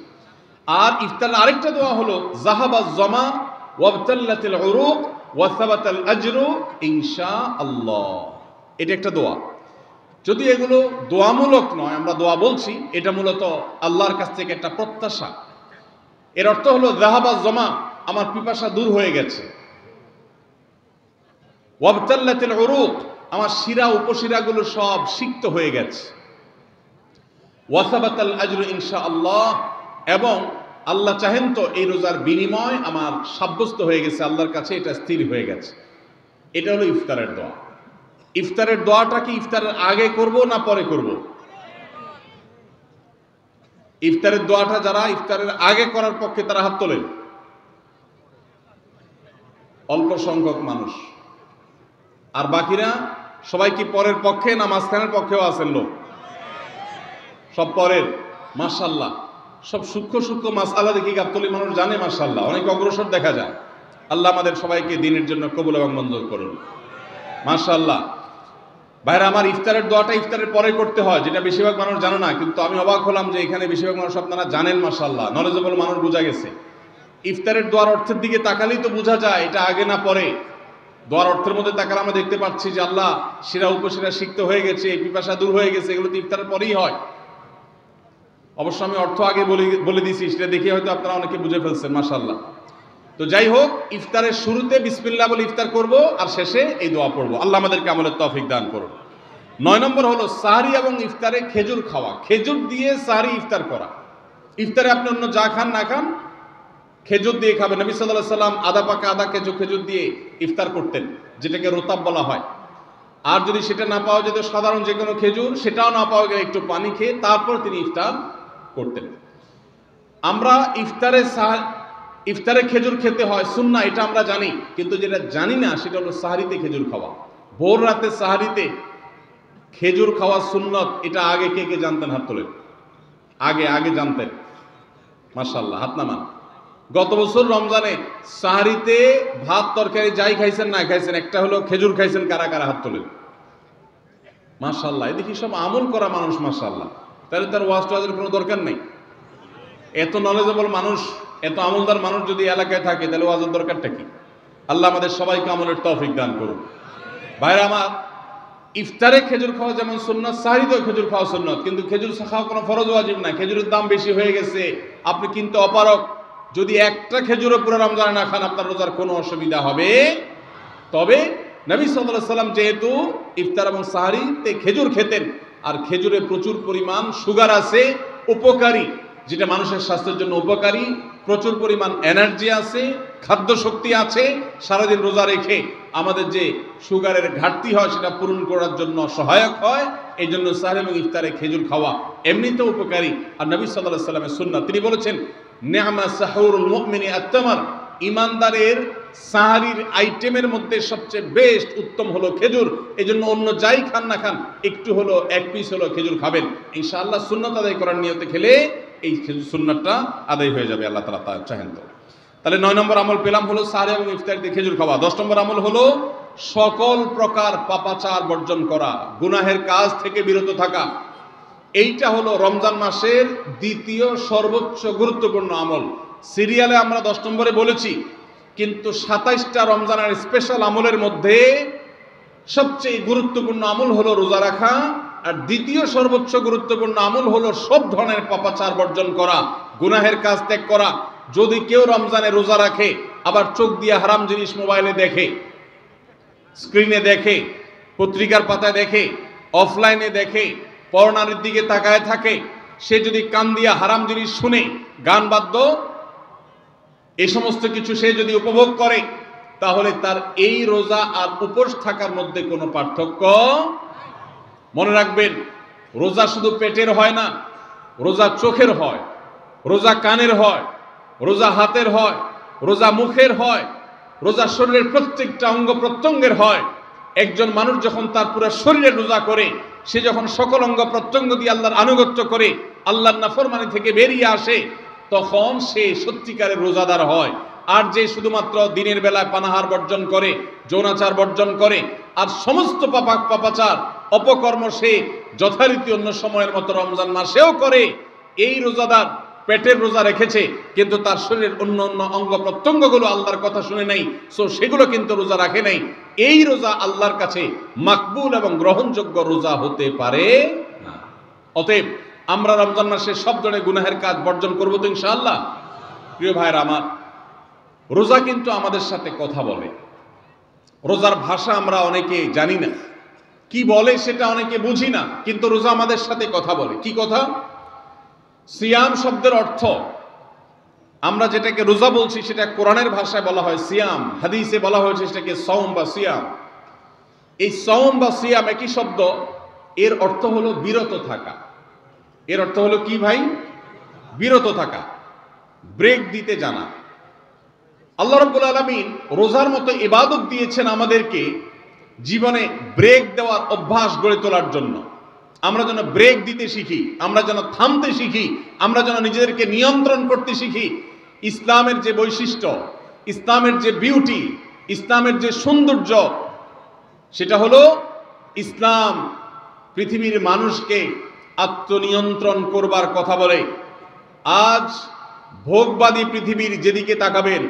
আর ইফতারের আরেকটা দোয়া হলো জাহাবা জমা ওয়াবতাল্লাতিল উরুক ওয়া সাবাতাল আজরু ইনশাআল্লাহ। এটা একটা দোয়া। যদি এগুলো দোয়ামূলক নয়, আমরা দোয়া বলছি, এটা মূলত আল্লাহর কাছ থেকে একটা প্রত্যাশা। এর অর্থ হলো যাহাবা জমা, আমার পিপাসা দূর হয়ে গেছে। ওয়াবতাল্লাতিল উরুক, আমার শিরা উপশিরাগুলো সব সিক্ত হয়ে গেছে। ওয়া সাবাতাল আজরু ইনশাআল্লাহ, এবং আল্লাহ চাহেন তো এই রোজার বিনিময় আমার সাব্যস্ত হয়ে গেছে আল্লাহর কাছে, এটা স্থির হয়ে গেছে। এটা হলো ইফতারের দোয়া। ইফতারের দোয়াটা কি ইফতারের আগে করব না পরে করব? ইফতারের দোয়াটা যারা ইফতারের আগে করার পক্ষে তারা হাত তোলেন। অল্প সংখ্যক মানুষ। আর বাকিরা সবাই কি পরের পক্ষে না মাঝখানের পক্ষেও আছেন লোক? সব পরের। মাশাআল্লাহ, সব সূক্ষ্ম সূক্ষ্ম মাসআলা দেখি গাবতলী মানুষ জানে। মাশাআল্লাহ, অনেক অগ্রসর দেখা যায়। আল্লাহ আমাদের সবাইকে দ্বীনের জন্য কবুল এবং মঞ্জুর করুন। মাশাআল্লাহ। ভাইরা আমার, ইফতারের দোয়াটা ইফতারের পরে করতে হয়, যেটা বেশিরভাগ মানুষ জানে না। কিন্তু আমি অবাক হলাম যে এখানে বেশিরভাগ মানুষ আপনারা জানেন। মাশাআল্লাহ, নলেজেবল মানুষ, বোঝা গেছে। ইফতারের দোয়ার অর্থের দিকে তাকালেই তো বোঝা যায় এটা আগে না পরে। দোয়ার অর্থের মধ্যে তাকালে আমরা দেখতে পাচ্ছি যে আল্লাহ শিরা উপশিরা সিক্ত হয়ে গেছে, পিপাসা দূর হয়ে গেছে, এগুলো তো ইফতারের পরেই হয়। অবশ্য আমি অর্থ আগে বলে দিয়েছি, সেটা দেখে হয়তো আপনারা অনেকে বুঝে ফেলছেন। মাশাআল্লাহ। তো যাই হোক, ইফতারের শুরুতে বিসমিল্লাহ বলে ইফতার করব, আর শেষে এই দোয়া পড়ব। আল্লাহ আমাদেরকে আমলের তৌফিক দান করুন। 9 নম্বর হলো সাহরি এবং ইফতারে খেজুর খাওয়া। খেজুর দিয়ে সাহরি ইফতার করা। ইফতারে আপনি অন্য যা খান না খান, খেজুর দিয়ে খাবেন। নবী সাল্লাল্লাহু আলাইহি সাল্লাম আধা পাকা আধা কেজি খেজুর দিয়ে ইফতার করতেন, যেটাকে রোতাব বলা হয়। আর যদি সেটা না পাওয়া যেত, সাধারণ যে কোনো খেজুর, সেটাও না পাওয়া গেলে একটু পানি খেয়ে তারপর তিনি ইফতার করতেন। আমরা ইফতারে খেজুর খেতে হয় সুন্নাহ, এটা আমরা জানি। কিন্তু যেটা জানি না সেটা হলো সাহরিতে খেজুর খাওয়া। ভোর রাতে সাহরিতে খেজুর খাওয়া সুন্নত। এটা আগে কে কে জানতেন? হাত তোলেন। আগে জানতেন? মাশাআল্লাহ, হাত নামান। গত বছর রমজানে সাহরিতে ভাত তরকারি যাই খাইছেন না খাইছেন, একটা হলো খেজুর খাইছেন, কারা কারা হাত তোলেন? মাশাআল্লাহ, এদিকে সব আমল করা মানুষ। মাশাআল্লাহ, তাহলে তার ওয়াজ টোয়াজের কোনো দরকার নেই। এত নলেজেবল মানুষ, এত আমলদার মানুষ যদি এলাকায় থাকে, তাহলে ওয়াজের দরকারটা কি? আল্লাহ আমাদের সবাইকে আমলের তৌফিক দান করুন। ভাইরা আমার, ইফতারে খেজুর খাওয়া যেমন সুন্নাত, সাহরিতেও খেজুর খাওয়া সুন্নাত। কিন্তু খেজুর খাওয়া কোনো ফরজ ওয়াজিব না। খেজুরের দাম বেশি হয়ে গেছে, আপনি কিনতে অপারগ। যদি একটা খেজুরও পুরো রমজানে না খান, আপনার রোজার কোনো অসুবিধা হবে। তবে নবী সাল্লাল্লাহু আলাইহি সাল্লাম যেহেতু ইফতার এবং সাহরিতে খেজুর খেতেন, আর খেজুরে প্রচুর পরিমাণ সুগার আছে, উপকারী, যেটা মানুষের স্বাস্থ্যের জন্য উপকারী। প্রচুর পরিমাণ এনার্জি আছে, খাদ্য শক্তি আছে। সারাদিন রোজা রেখে আমাদের যে সুগারের ঘাটতি হয় সেটা পূরণ করার জন্য সহায়ক হয়। এই জন্য সাহরি এবং ইফতারে খেজুর খাওয়া এমনিতেও উপকারী। আর নবী সাল্লাল্লাহু আলাইহি সাল্লামের সুন্নাত, তিনি বলেছেন, নি'মা সাহুরুল মুমিনি আত-তামার, ইমানদারের সাহারির আইটেমের মধ্যে সবচেয়ে বেস্ট উত্তম হলো খেজুর। এই জন্য অন্য যাই খান না খান, একটু হলো, এক পিস হলো খেজুর খাবেন। ইনশাআল্লাহ সুন্নাত আদায় করার নিয়তে খেলে এই খেজুর সুন্নাতটা আদায় হয়ে যাবে, আল্লাহ তাআলা তা চাহেন তো। তাহলে 9 নম্বর আমল পেলাম হলো সাহরি এবং ইফতার দিয়ে খেজুর খাওয়া। 10 নম্বর আমল হলো সকল প্রকার পাপাচার বর্জন করা, গুনাহের কাজ থেকে বিরত থাকা। এইটা হলো রমজান মাসের দ্বিতীয় সর্বোচ্চ গুরুত্বপূর্ণ আমল। সিরিয়ালে আমরা 10 নম্বরে বলেছি, কিন্তু 27টা রমজানের স্পেশাল আমলের মধ্যে সবচেয়ে গুরুত্বপূর্ণ আমল হলো রোজা রাখা। আর দ্বিতীয় সর্বোচ্চ গুরুত্বপূর্ণ আমল হলো সব ধরনের পাপাচার বর্জন করা, গুনাহের কাজ ত্যাগ করা। যদি কেউ রমজানে রোজা রাখে, আবার চোখ দিয়ে হারাম জিনিস মোবাইলে দেখে, স্ক্রিনে দেখে, পত্রিকার পাতায় দেখে, অফলাইনে দেখে, পরনারীর দিকে তাকায় থাকে, সে যদি কান দিয়া হারাম জিনিস শুনে, গান বাদ্য, এই সমস্ত কিছু সে যদি উপভোগ করে, তাহলে তার এই রোজা আর উপোস থাকার মধ্যে কোনো পার্থক্য। মনে রাখবেন, রোজা শুধু পেটের হয় না, রোজা চোখের হয়, রোজা কানের হয়, রোজা হাতের হয়, রোজা মুখের হয়, রোজা শরীরের প্রত্যেকটা অঙ্গ প্রত্যঙ্গের হয়। একজন মানুষ যখন তার পুরো শরীরে রোজা করে, সে যখন সকল অঙ্গ প্রত্যঙ্গ দিয়ে আল্লাহর আনুগত্য করে, আল্লাহর নাফরমানি থেকে বেরিয়ে আসে, তখন সে সত্যিকারের রোজাদার হয়। আর যে শুধুমাত্র দিনের বেলায় পানাহার বর্জন করে, যৌনাচার বর্জন করে, আর সমস্ত পাপাচার অপকর্ম সে যথারীতি অন্য সময়ের মতো রমজান মাসেও করে, এই রোজাদার পেটের রোজা রেখেছে কিন্তু তার শরীরের অন্য অন্য অঙ্গ প্রত্যঙ্গগুলো আল্লাহর কথা শুনে নাই, সো সেগুলো কিন্তু রোজা রাখে নাই, এই রোজা আল্লাহর কাছে মাকবুল এবং গ্রহণযোগ্য রোজা হতে পারে না। অতএব আমরা রমজান মাসে সব ধরনের গুনাহের কাজ বর্জন করবো তো ইনশাআল্লাহ। প্রিয় ভাইরা আমার, রোজা কিন্তু আমাদের সাথে কথা বলে। রোজার ভাষা আমরা অনেকে জানি না, কি বলে সেটা অনেকে বুঝি না, কিন্তু রোজা আমাদের সাথে কথা বলে। কি কথা? সিয়াম শব্দের অর্থ, আমরা যেটাকে রোজা বলছি সেটা কোরআনের ভাষায় বলা হয় সিয়াম, হাদিসে বলা হয়েছে সেটাকে সওম বা সিয়াম। এই সওম বা সিয়াম একই শব্দ, এর অর্থ হলো বিরত থাকা। এর অর্থ হলো কি ভাই? বিরত থাকা, ব্রেক দিতে জানা। আল্লাহ রাব্বুল আলামিন রোজার মতো ইবাদত দিয়েছেন আমাদেরকে জীবনে ব্রেক দেওয়ার অভ্যাস গড়ে তোলার জন্য। আমরা যেন ব্রেক দিতে শিখি, আমরা যেন থামতে শিখি, আমরা যেন নিজেদেরকে নিয়ন্ত্রণ করতে শিখি। ইসলামের যে বৈশিষ্ট্য, ইসলামের যে বিউটি, ইসলামের যে সৌন্দর্য, সেটা হলো ইসলাম পৃথিবীর মানুষকে আত্মনিয়ন্ত্রণ করবার কথা বলে। আজ ভোগবাদী পৃথিবীর যেদিকে তাকাবেন,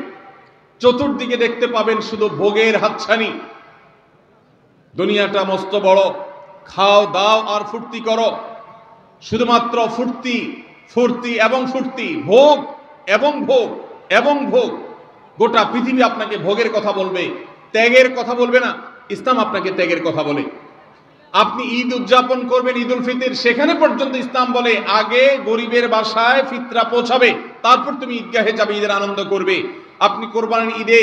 চতুর্দিকে দেখতে পাবেন শুধু ভোগের হাতছানি। দুনিয়াটা মস্ত বড়, খাও দাও আর ফুর্তি করো, শুধুমাত্র ফুর্তি ফুর্তি এবং ফুর্তি, ভোগ এবং ভোগ এবং ভোগ। গোটা পৃথিবী আপনাকে ভোগের কথা বলবে, ত্যাগের কথা বলবে না। ইসলাম আপনাকে ত্যাগের কথা বলে। আপনি ঈদ উদযাপন করবেন, ঈদ উল ফিতর, সেখানে পর্যন্ত ইসলাম বলে আগে গরিবের বাসায় ফিতরা পৌঁছাবে, তারপর তুমি ঈদগাহে যাবে, ঈদের আনন্দ করবে। আপনি কোরবানির ঈদে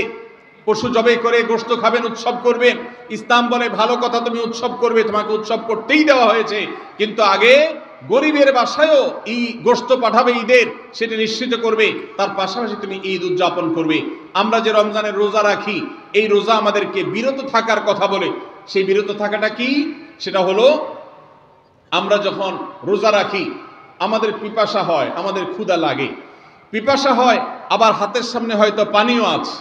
পশু জবাই করে গোশত খাবেন, উৎসব করবেন। ইসলাম বলে ভালো কথা, তুমি উৎসব করবে, তোমাকে উৎসব করতেই দেওয়া হয়েছে, কিন্তু আগে গরিবের বাসায়ও গোশত পাঠাবে ঈদের, সেটা নিশ্চিত করবে, তার পাশাপাশি তুমি ঈদ উদযাপন করবে। আমরা যে রমজানের রোজা রাখি, এই রোজা আমাদেরকে বিরত থাকার কথা বলে। সেই বিরত থাকাটা কি? সেটা হলো আমরা যখন রোজা রাখি আমাদের পিপাসা হয়, আমাদের ক্ষুধা লাগে, পিপাসা হয়, আবার হাতের সামনে হয়তো পানিও আছে।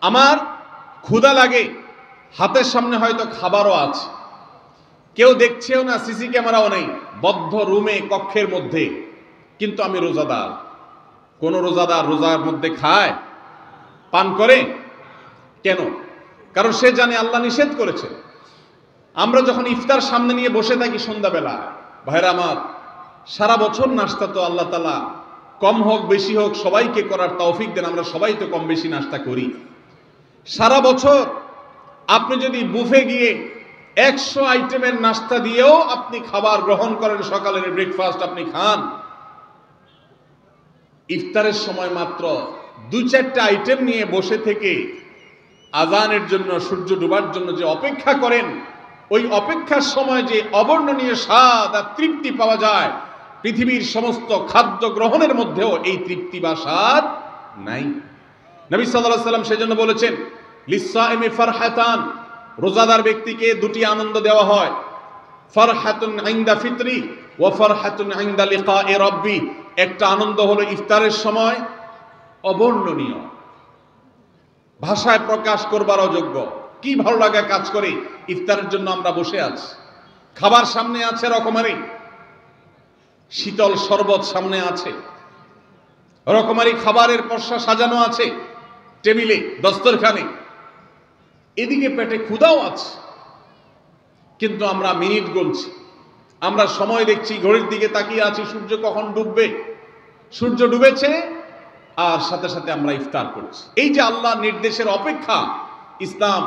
আমার ক্ষুধা লাগে, হাতের সামনে হয়তো খাবারও আছে, কেউ দেখছেও না, সিসি ক্যামেরাও নেই, বদ্ধ রুমে কক্ষের মধ্যে, কিন্তু আমি রোজাদার। কোন রোজাদার রোজার মধ্যে খায়, পান করে? কেন? কারণ সে জানে আল্লাহ নিষেধ করেছে। আমরা যখন ইফতার সামনে নিয়ে বসে থাকি সন্ধ্যাবেলা, ভাইরা আমার, সারা বছর নাস্তা তো আল্লাহ তাআলা কম হোক বেশি হোক সবাইকে করার তৌফিক দেন, আমরা সবাই তো কম বেশি নাস্তা করি। সারা বছর আপনি যদি বুফে গিয়ে 100 আইটেমের নাস্তা দিয়েও আপনি খাবার গ্রহণ করেন, সকালের ব্রেকফাস্ট আপনি খান, ইফতারের সময় মাত্র 2-4টা আইটেম নিয়ে বসে থেকে আজানের জন্য, সূর্য ডুবার জন্য যে অপেক্ষা করেন, ওই অপেক্ষার সময় যে অবর্ণনীয় স্বাদ আর তৃপ্তি পাওয়া যায়, পৃথিবীর সমস্ত খাদ্য গ্রহণের মধ্যেও এই তৃপ্তি বা স্বাদ নাই। নবী সাল্লাল্লাহু আলাইহি ওয়াসাল্লাম সেজন্য বলেছেন, লিসসাইমি ফারহাতান, রোজাদার ব্যক্তিকে দুটি আনন্দ দেওয়া হয়, ফারহাতুন ইনদা ফিতরি ওয়া ফারহাতুন ইনদা লিকাই রাব্বি। একটা আনন্দ হলো ইফতারের সময়, অবর্ণনীয়, ভাষায় প্রকাশ করবার অযোগ্য। কি ভালো লাগা কাজ করে, ইফতারের জন্য আমরা বসে আছি, খাবার সামনে আছে রকমারি, শীতল শরবত সামনে আছে, রকমারি খাবারের পসরা সাজানো আছে টেবিলে, দস্তরখানে, এদিকে পেটে ক্ষুধাও আছে, কিন্তু আমরা মিনিট গুনছি, আমরা সময় দেখছি, ঘড়ির দিকে তাকিয়ে আছি, সূর্য কখন ডুববে। সূর্য ডুবেছে আর সাথে সাথে আমরা ইফতার করছি। এই যে আল্লাহর নির্দেশের অপেক্ষা, ইসলাম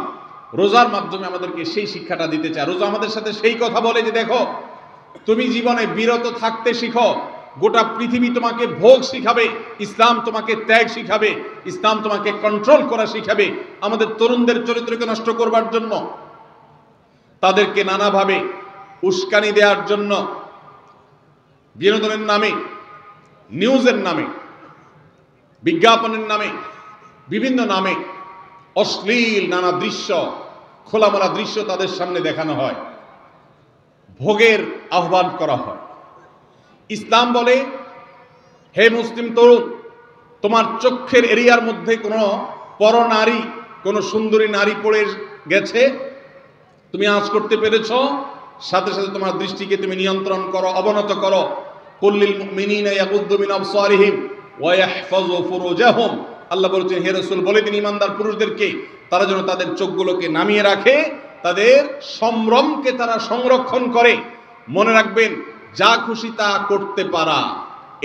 রোজার মাধ্যমে আমাদেরকে সেই শিক্ষাটা দিতে চায়। রোজা আমাদের সাথে সেই কথা বলে যে দেখো, তুমি জীবনে বিরত থাকতে শিখো, গোটা পৃথিবী তোমাকে ভোগ শিখাবে, ইসলাম তোমাকে ত্যাগ শিখাবে, ইসলাম তোমাকে কন্ট্রোল করা শিখাবে। আমাদের তরুণদের চরিত্রকে নষ্ট করবার জন্য, তাদেরকে নানাভাবে উস্কানি দেওয়ার জন্য, বিনোদনের নামে, নিউজের নামে, বিজ্ঞাপনের নামে, বিভিন্ন নামে অশ্লীল নানা দৃশ্য, খোলামেলা দৃশ্য তাদের সামনে দেখানো হয়, ভোগের আহ্বান করা হয়। ইসলাম বলে, হে মুসলিম তরুণ, তোমার চোখের এরিয়ার মধ্যে কোনো পরনারী, কোনো সুন্দরী নারী পড়ে গেছে, তুমি আঁচ করতে পেরেছ, সাথে সাথে তোমার দৃষ্টিকে তুমি নিয়ন্ত্রণ করো, অবনত করো, কুল্লিল মুমিনিনা ইয়াগুদ্দু মিন আবসারিহিম ওয়া ইয়াহফাযু ফুরুজাহুম। আল্লাহ বলেছেন, হে রাসূল বলে দিন ঈমানদার পুরুষদেরকে তারা যেন তাদের চোখগুলোকে নামিয়ে রাখে, তাদের সম্ভ্রমকে তারা সংরক্ষণ করে। মনে রাখবেন, যা খুশি তা করতে পারা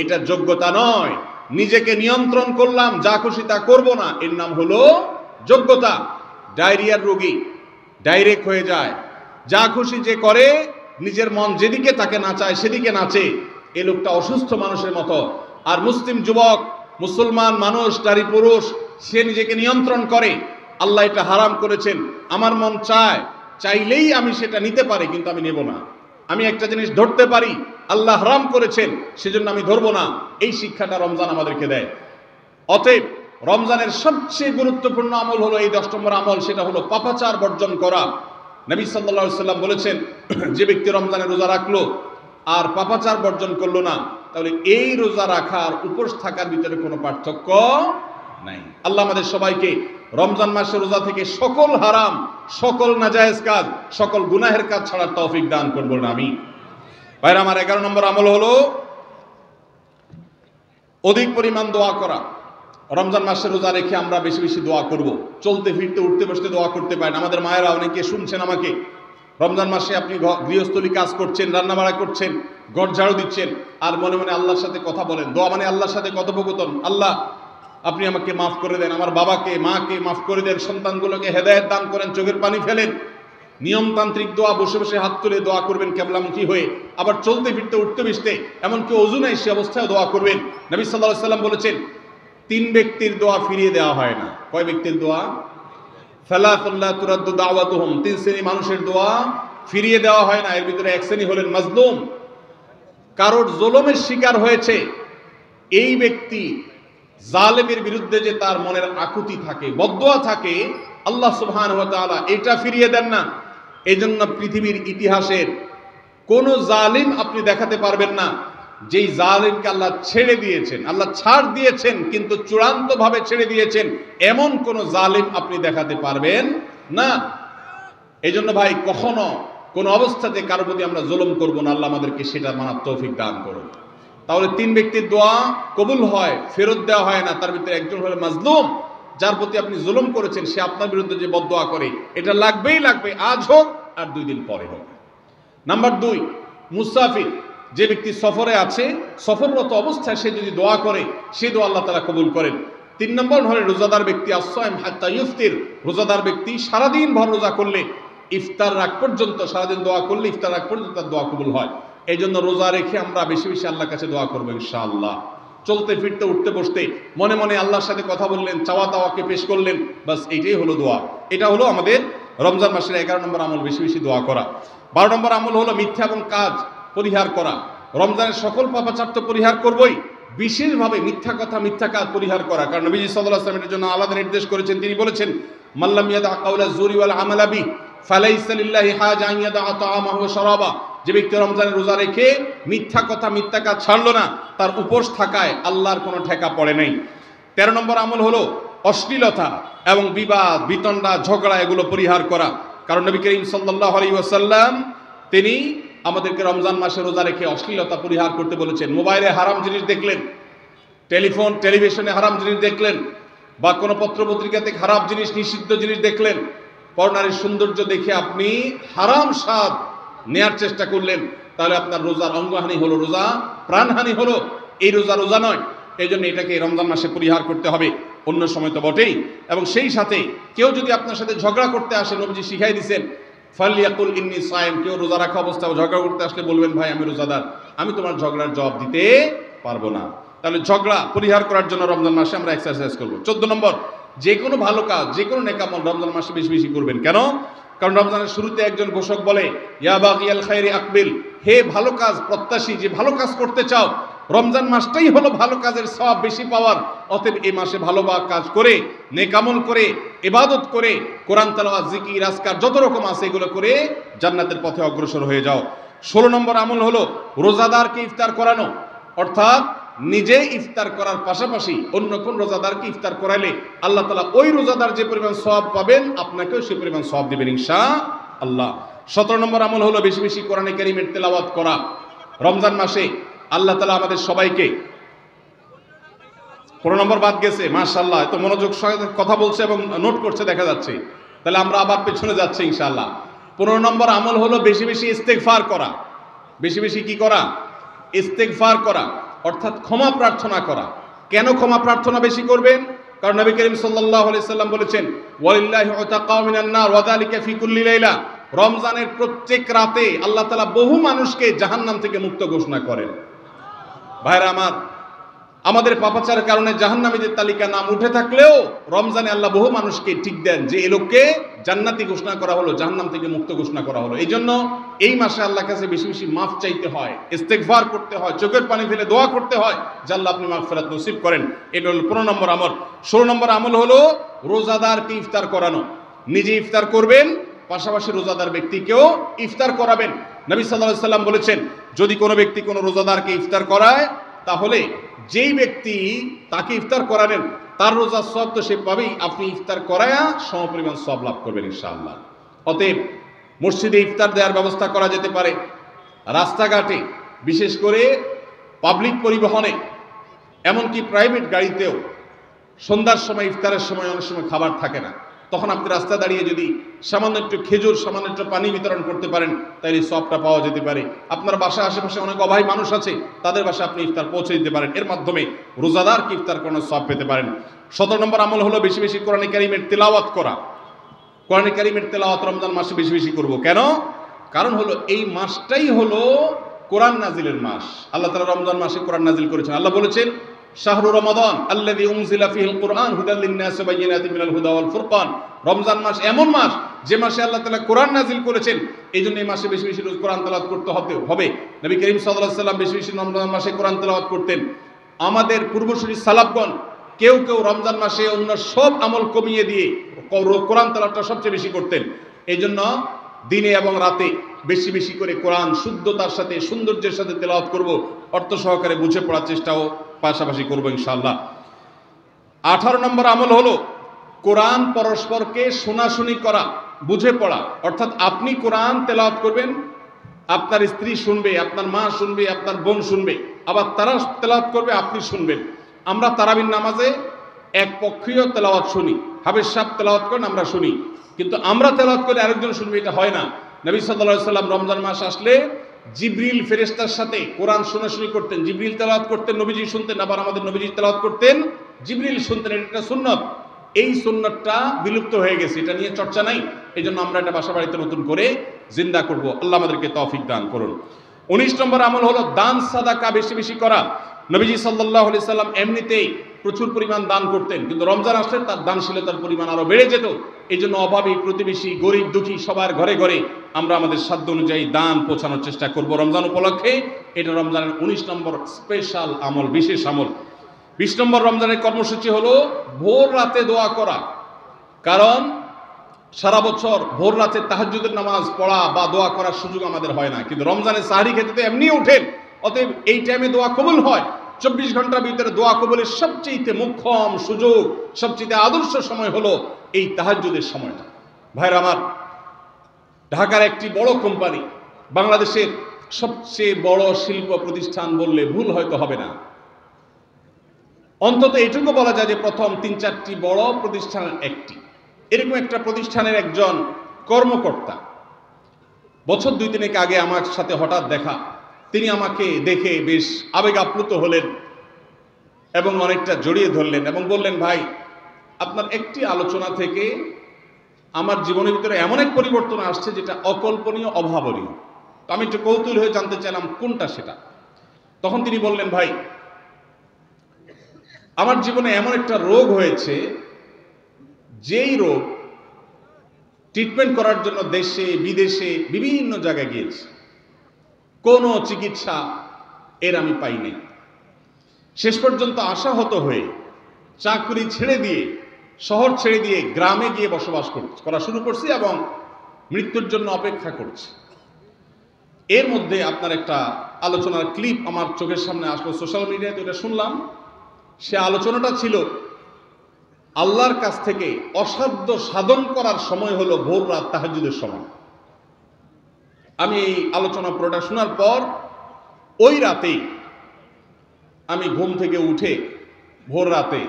এটা যোগ্যতা নয়। নিজেকে নিয়ন্ত্রণ করলাম, যা খুশি তা করব না, এর নাম হলো যোগ্যতা। ডায়রিয়ার রোগী ডাইরেক্ট হয়ে যায়, যা খুশি যে করে, নিজের মন যেদিকে তাকে নাচায় সেদিকে নাচে, এ লোকটা অসুস্থ মানুষের মতো। আর মুসলিম যুবক, মুসলমান মানুষ, নারী পুরুষ, সে নিজেকে নিয়ন্ত্রণ করে। আল্লাহ এটা হারাম করেছেন, আমার মন চায়, চাইলেই আমি সেটা নিতে পারি, কিন্তু আমি নেব না। আমি একটা জিনিস ধরতে পারি, আল্লাহ হারাম করেছেন, সেজন্য আমি ধরবো না। এই শিক্ষাটা রমজান আমাদেরকে দেয়। অতএব রমজানের সবচেয়ে গুরুত্বপূর্ণ আমল হলো এই 10 নম্বর আমল, সেটা হলো পাপাচার বর্জন করা। নবী সাল্লাল্লাহু আলাইহি সাল্লাম বলেছেন, যে ব্যক্তি রমজানে রোজা রাখলো আর পাপাচার বর্জন করলো না, তাহলে এই রোজা রাখার উপোস থাকার ভিতরে কোনো পার্থক্য নাই। আল্লাহ আমাদের সবাইকে রমজান মাসে রোজা থেকে সকল হারাম, সকল নাজায়েজ কাজ, সকল গুনাহের কাজ ছাড়ার তৌফিক দান করবেন আমি। ভাইরা আমার, 11 নম্বর আমল হলো অধিক পরিমাণ দোয়া করা। রমজান মাসে রোজা রেখে আমরা বেশি বেশি দোয়া করব। চলতে ফিরতে উঠতে বসতে দোয়া করতে পারেন। আমাদের মায়েরা অনেকে শুনছেন আমাকে, রমজান মাসে আপনি গৃহস্থলী কাজ করছেন, রান্না বাড়া করছেন, ঘর ঝাড়ু দিচ্ছেন, আর মনে মনে আল্লাহর সাথে কথা বলেন। দোয়া মানে আল্লাহর সাথে কথোপকথন। আল্লাহ, আপনি আমাকে মাফ করে দেন, আমার বাবাকে মাকে মাফ করে দেন, সন্তানগুলোকে হেদায়েত দান করেন, চোখের পানি ফেলেন। নিয়মতান্ত্রিক দোয়া, বসে বসে হাত তুলে দোয়া করবেন কেবলামুখী হয়ে। আবার চলতে ফিরতে উঠতে বসতে, এমনকি ওযু নাই সে অবস্থায় দোয়া করবেন। নবী সাল্লাল্লাহু আলাইহি সাল্লাম বলেছেন, 3 ব্যক্তির দোয়া ফিরিয়ে দেওয়া হয় না। কয় ব্যক্তির দোয়া? সালাতুন লা তুরাদ্দু দাওয়াতুহুম। 3 শ্রেণী মানুষের দোয়া ফিরিয়ে দেওয়া হয় না। এর ভিতরে এক শ্রেণী হলেন মাজলুম, কারোর জুলুমের শিকার হয়েছে। এই ব্যক্তি জালেমের বিরুদ্ধে যে তার মনের আকুতি থাকে, বদদোয়া থাকে, আল্লাহ সুবহানাহু ওয়া তাআলা এটা ফিরিয়ে দেন না। এজন্য পৃথিবীর ইতিহাসের কোন জালিম আপনি দেখাতে পারবেন না যেই জালিমকে আল্লাহ ছেড়ে দিয়েছেন, আল্লাহ ছাড় দিয়েছেন কিন্তু চূড়ান্তভাবে ছেড়ে দিয়েছেন, এমন কোন জালিম আপনি দেখাতে পারবেন না। এজন্য ভাই, কখনো কোন অবস্থাতে কারো প্রতি আমরা জুলুম করব না। আল্লাহ আমাদেরকে সেটা মানার তৌফিক দান করুন। তাহলে 3 ব্যক্তির দোয়া কবুল হয়, ফেরত দেওয়া হয় না। তার ভিতরে একজন হলো মাজলুম, যার প্রতি আপনি জুলুম করেছেন, সে আপনার বিরুদ্ধে যে বদদোয়া করে, এটা লাগবেই লাগবে, আজ হোক আর 2 দিন পরে হোক। নাম্বার 2, মুসাফির, যে ব্যক্তি সফরে আছে, সফররত অবস্থায় সে যদি দোয়া করে, সে দোয়া আল্লাহ তাআলা কবুল করেন। 3 নম্বর হলো রোজাদার ব্যক্তি, আস-সাইম হাত্তা ইফতির। রোজাদার ব্যক্তি সারাদিন ভর রোজা করলে, ইফতার রাগ পর্যন্ত, সারাদিন দোয়া করলে ইফতার রাগ পর্যন্ত তার দোয়া কবুল হয়। এই জন্য রোজা রেখে আমরা বেশি বেশি আল্লাহর কাছে দোয়া করবো ইনশাআল্লাহ। চলতে ফিরতে উঠতে বসতে মনে মনে আল্লাহর সাথে কথা বললেন, চাওয়া দাওয়াকে পেশ করলেন, বাস এইটাই হলো দোয়া। এটা হলো আমাদের রমজান মাসের 11 নম্বর আমল, বেশি বেশি দোয়া করা। 12 নম্বর আমল হলো মিথ্যা এবং কাজ পরিহার করা। রমজানের সকল পাপাচার তো পরিহার করবই, বিশেষভাবে মিথ্যা কথা, মিথ্যা কাজ পরিহার করা। কারণ নবীজি সাল্লাল্লাহু আলাইহি ওয়াসাল্লাম এর জন্য আলাদা নির্দেশ করেছেন। তিনি বলেছেন, মাল্লাম ইয়াদা কাওলা যুরি ওয়াল আমালা বি ফালাইসা লিল্লাহি হাজা আন ইয়াদা তাআমাহু ওয়া শারাবা। যে ব্যক্তি রমজানে রোজা রেখে মিথ্যা কথা, মিথ্যা কাজ ছাড়লো না, তার উপোস থাকায় আল্লাহর কোনো ঠেকা পড়ে নাই। 13 নম্বর আমল হলো অশ্লীলতা এবং বিবাদ, বিতণ্ডা, ঝগড়া, এগুলো পরিহার করা। কারণ নবী করিম সাল্লাল্লাহু আলাইহি ওয়াসাল্লাম তিনি আমাদেরকে রমজান মাসে রোজা রেখে অশ্লীলতা পরিহার করতে বলেছেন। মোবাইলে হারাম জিনিস দেখলেন, টেলিভিশনে হারাম জিনিস দেখলেন, বা কোনো পত্রপত্রিকাতে খারাপ জিনিস, নিষিদ্ধ জিনিস দেখলেন, পরনারীর সৌন্দর্য দেখে আপনি হারাম স্বাদ নেয়ার চেষ্টা করলেন, তাহলে আপনার রোজার অঙ্গহানি হলো, রোজা প্রাণহানি হলো। এই রোজা রোজা নয়। এই জন্য এটাকে রমজান মাসে পরিহার করতে হবে, অন্য সময় তো বটেই। এবং সেই সাথে কেউ যদি আপনার সাথে ঝগড়া করতে আসে, নবীজি শিখাই দিয়েছেন, ফালিয়াকুল ইন্নী সায়েম। কেউ রোজা রাখা অবস্থায় ঝগড়া করতে আসলে বলবেন, ভাই আমি রোজাদার, আমি তোমার ঝগড়ার জবাব দিতে পারবো না। তাহলে ঝগড়া পরিহার করার জন্য রমজান মাসে আমরা এক্সারসাইজ করবো। 14 নম্বর, যে কোনো ভালো কাজ, যে কোনো নেকামল রমজান মাসে বেশি বেশি করবেন। কেন? কারণ রমজানের শুরুতে একজন ঘোষক বলে, ইয়া বাগিয়াল খায়রি আকবিল, হে ভালো কাজ প্রত্যাশী, যে ভালো কাজ করতে চাও, রমজান মাসটাই হলো ভালো কাজের সওয়াব বেশি পাওয়ার। অতএব এই মাসে ভালো কাজ করে, নেকামল করে, ইবাদত করে, কোরআন তেলাওয়াত, জিকির, আজকার যত রকম আছে এগুলো করে জান্নাতের পথে অগ্রসর হয়ে যাও। 16 নম্বর আমল হলো রোজাদারকে ইফতার করানো। অর্থাৎ নিজে ইফতার করার পাশাপাশি অন্য কোন রোজাদারকে ইফতার করাইলে আল্লাহ তাআলা ওই রোজাদার যে পরিমাণ সওয়াব পাবেন, আপনাকেও সেই পরিমাণ সওয়াব দিবেন ইনশাআল্লাহ। 17 নম্বর আমল হলো বেশি বেশি কোরআনে কারীমের তেলাওয়াত করা। রমজান মাসে আল্লাহ তাআলা আমাদের সবাইকে 15 নম্বর বাদ গেছে, মাশাআল্লাহ, এত মনোযোগ সহকারে কথা বলছে এবং নোট করছে দেখা যাচ্ছে। তাহলে আমরা আবার পেছনে যাচ্ছি ইনশাআল্লাহ। 15 নম্বর আমল হলো বেশি বেশি ইস্তেগফার করা। বেশি বেশি কি করা? ইস্তেগফার করা, অর্থাৎ ক্ষমা প্রার্থনা করা। কেন ক্ষমা প্রার্থনা বেশি করবেন? কারণ নবী করিম সাল্লাল্লাহু আলাইহি সাল্লাম বলেছেন, ওয়ালিল্লাহি উতাকাউ মিনান নার ওয়া যালিকা ফি কুল্লি লাইলা। রমজানের প্রত্যেক রাতে আল্লাহ তাআলা বহু মানুষকে জাহান্নাম থেকে মুক্ত ঘোষণা করেন। ভাইরা আমার, আমাদের পাপাচারের কারণে জাহান্নামীদের তালিকা নাম উঠে থাকলেও রমজানে আল্লাহ বহু মানুষকে ঠিক দেন যে এই লোককে জান্নাতি ঘোষণা করা হলো, জাহান্নাম থেকে মুক্ত ঘোষণা করা হলো। এই জন্য এই মাসে আল্লাহর কাছে বেশি বেশি মাফ চাইতে হয়, ইস্তেগফার করতে হয়, চোখের পানি ফেলে দোয়া করতে হয় যে আল্লাহ আপনি মাগফিরাত নসিব করেন। এটা হলো 15 নম্বর আমল। 16 নম্বর আমল হলো রোজাদারকে ইফতার করানো। নিজে ইফতার করবেন, পাশাপাশি রোজাদার ব্যক্তিকেও ইফতার করাবেন। নবী সাল্লাল্লাহু আলাইহি সাল্লাম বলেছেন, যদি কোনো ব্যক্তি কোনো রোজাদারকে ইফতার করায়, তাহলে যেই ব্যক্তি তাকে ইফতার করাবেন তার রোজার সওয়াব তো সে পাবেই, আপনি ইফতার করায়া সমপরিমাণ সওয়াব লাভ করবেন ইনশাআল্লাহ। অতএব মসজিদে ইফতার দেওয়ার ব্যবস্থা করা যেতে পারে, রাস্তাঘাটে, বিশেষ করে পাবলিক পরিবহনে, এমনকি প্রাইভেট গাড়িতেও সন্ধ্যার সময়, ইফতারের সময় অনেক সময় খাবার থাকে না, তখন আপনি রাস্তায় দাঁড়িয়ে যদি সামান্য একটু খেজুর, সামান্য একটু পানি বিতরণ করতে পারেন, তাহলে সবটা পাওয়া যেতে পারে। আপনার বাসার আশেপাশে অনেক অভাবী মানুষ আছে, তাদের বাসায় আপনি ইফতার পৌঁছে দিতে পারেন। এর মাধ্যমে রোজাদারকে ইফতার করানোর সওয়াব পেতে পারেন। 17 নম্বর আমল হলো বেশি বেশি কোরআনে কারীমের তেলাওয়াত করা। কোরআনে কারীমের তেলাওয়াত রমজান মাসে বেশি বেশি করব। কেন? কারণ হলো এই মাসটাই হলো কোরআন নাজিলের মাস। আল্লাহ তাআলা রমজান মাসে কোরআন নাজিল করেছেন। আল্লাহ বলেছেন, শাহরু রমাদান আল্লাযী উনজিলা ফীহিল কুরআন হুদাল লিন-নাসি ওয়া বায়িনাতিন মিনাল হুদা ওয়াল ফুরকান। রমজান মাস এমন মাস যে মাসে আল্লাহ তাআলা কোরআন নাজিল করেছেন, এইজন্য এই মাসে বেশি বেশি রোজ কোরআন তেলাওয়াত করতে হবে। নবী করিম সাল্লাল্লাহু আলাইহি সাল্লাম বেশি বেশি রমজান মাসে কোরআন তেলাওয়াত করতেন। আমাদের পূর্বসূরি সালাফগণ কেউ কেউ রমজান মাসে অন্য সব আমল কমিয়ে দিয়ে কোরআন তেলাওয়াতটা সবচেয়ে বেশি করতেন। এইজন্য দিনে এবং রাতে বেশি বেশি করে কোরআন শুদ্ধতার সাথে, সৌন্দর্যের সাথে তেলাওয়াত করব, অর্থ সহকারে বুঝে পড়ার চেষ্টাও পাশাপাশি করবো ইনশাআল্লাহ। 18 নম্বর আমল হলো কোরআন পরস্পরকে শোনাশুনি করা, বুঝে পড়া। অর্থাৎ আপনি কোরআন তেলাওয়াত করবেন, আপনার স্ত্রী শুনবে, আপনার মা শুনবে, আপনার বোন শুনবে, আবার তারা তেলাওয়াত করবে, আপনি শুনবেন। আমরা তারাবির নামাজে এক পক্ষীয় তেলাওয়াত শুনি, হাফেজ সাহেব তেলাওয়াত করেন, আমরা শুনি, কিন্তু আমরা তেলাওয়াত করে আরেকজন শুনবে, এটা হয় না। নবী সাল্লাল্লাহু আলাইহি সাল্লাম রমজান মাস আসলে জিবরিল ফেরেশতার সাথে কোরআন শোনাশুনি করতেন। জিবরিল তেলাওয়াত করতেন, নবীজি শুনতেন, আবার আমাদের নবীজি তেলাওয়াত করতেন, জিবরিল শুনতেন। এটা সুন্নাত। এই সুন্নাতটা বিলুপ্ত হয়ে গেছে, এটা নিয়ে চর্চা নাই। এই জন্য আমরা এটা বাসা বাড়িতে নতুন করে জিন্দা করব। আল্লাহ আমাদেরকে তৌফিক দান করুন। 19 নম্বর আমল হলো দান সাদাকা বেশি বেশি করা। নবীজি সাল্লাল্লাহু আলাইহি সাল্লাম এমনিতেই প্রচুর পরিমাণ দান করতেন, কিন্তু রমজান আসলে তার দানশীলতার পরিমাণ আরো বেড়ে যেত। এই জন্য অভাবী, প্রতিবেশী, গরিব দুঃখী সবার ঘরে ঘরে আমরা আমাদের সাধ্য অনুযায়ী দান পৌঁছানোর চেষ্টা করব রমজান উপলক্ষে। এটা রমজানের 19 নম্বর স্পেশাল আমল, বিশেষ আমল। 20 নম্বর রমজানের কর্মসূচি হলো ভোর রাতে দোয়া করা। কারণ সারা বছর ভোর রাতে তাহাজ্জুদের নামাজ পড়া বা দোয়া করার সুযোগ আমাদের হয় না, কিন্তু রমজানে সাহরি খেতে তো এমনি উঠেন। অতএব এই টাইমে দোয়া কবুল হয়। 24 ঘন্টার ভিতরে দোয়া কবুলের সবচেয়ে মুখ্যম সুযোগ, সবচেয়ে আদর্শ সময় হলো এই তাহাজ্জুদের সময়টা। ভাইরা আমার, ঢাকার একটি বড় কোম্পানি, বাংলাদেশের সবচেয়ে বড় শিল্প প্রতিষ্ঠান বললে ভুল হয়তো হবে না, অন্তত এটুকু বলা যায় যে প্রথম 3-4টি বড় প্রতিষ্ঠানের একটি। এরকম একটা প্রতিষ্ঠানের একজন কর্মকর্তা বছর 2-3 আগে আমার সাথে হঠাৎ দেখা। তিনি আমাকে দেখে বেশ আবেগ আপ্লুত হলেন এবং অনেকটা জড়িয়ে ধরলেন এবং বললেন, ভাই, আপনার একটি আলোচনা থেকে আমার জীবনের ভিতরে এমন এক পরিবর্তন আসছে যেটা অকল্পনীয়, অভাবনীয়। তো আমি একটু কৌতূহল হয়ে জানতে চাইলাম কোনটা সেটা। তখন তিনি বললেন, ভাই, আমার জীবনে এমন একটা রোগ হয়েছে, যেই রোগ ট্রিটমেন্ট করার জন্য দেশে বিদেশে বিভিন্ন জায়গায় গিয়েছি, কোনো চিকিৎসা এর আমি পাইনি। শেষ পর্যন্ত আশাহত হয়ে চাকরি ছেড়ে দিয়ে, শহর ছেড়ে দিয়ে গ্রামে গিয়ে বসবাস করা শুরু করছি এবং মৃত্যুর জন্য অপেক্ষা করছি। এর মধ্যে আপনার একটা আলোচনার ক্লিপ আমার চোখের সামনে আসলো সোশ্যাল মিডিয়াতে, এটা শুনলাম। সে আলোচনাটা ছিল আল্লাহর কাছ থেকে অসাধ্য সাধন করার সময় হলো ভোর রাত তাহাজ্জুদের সময়। আমি এই আলোচনা পুরোটা শোনার পর ওই রাতেই আমি ঘুম থেকে উঠে ভোর রাতে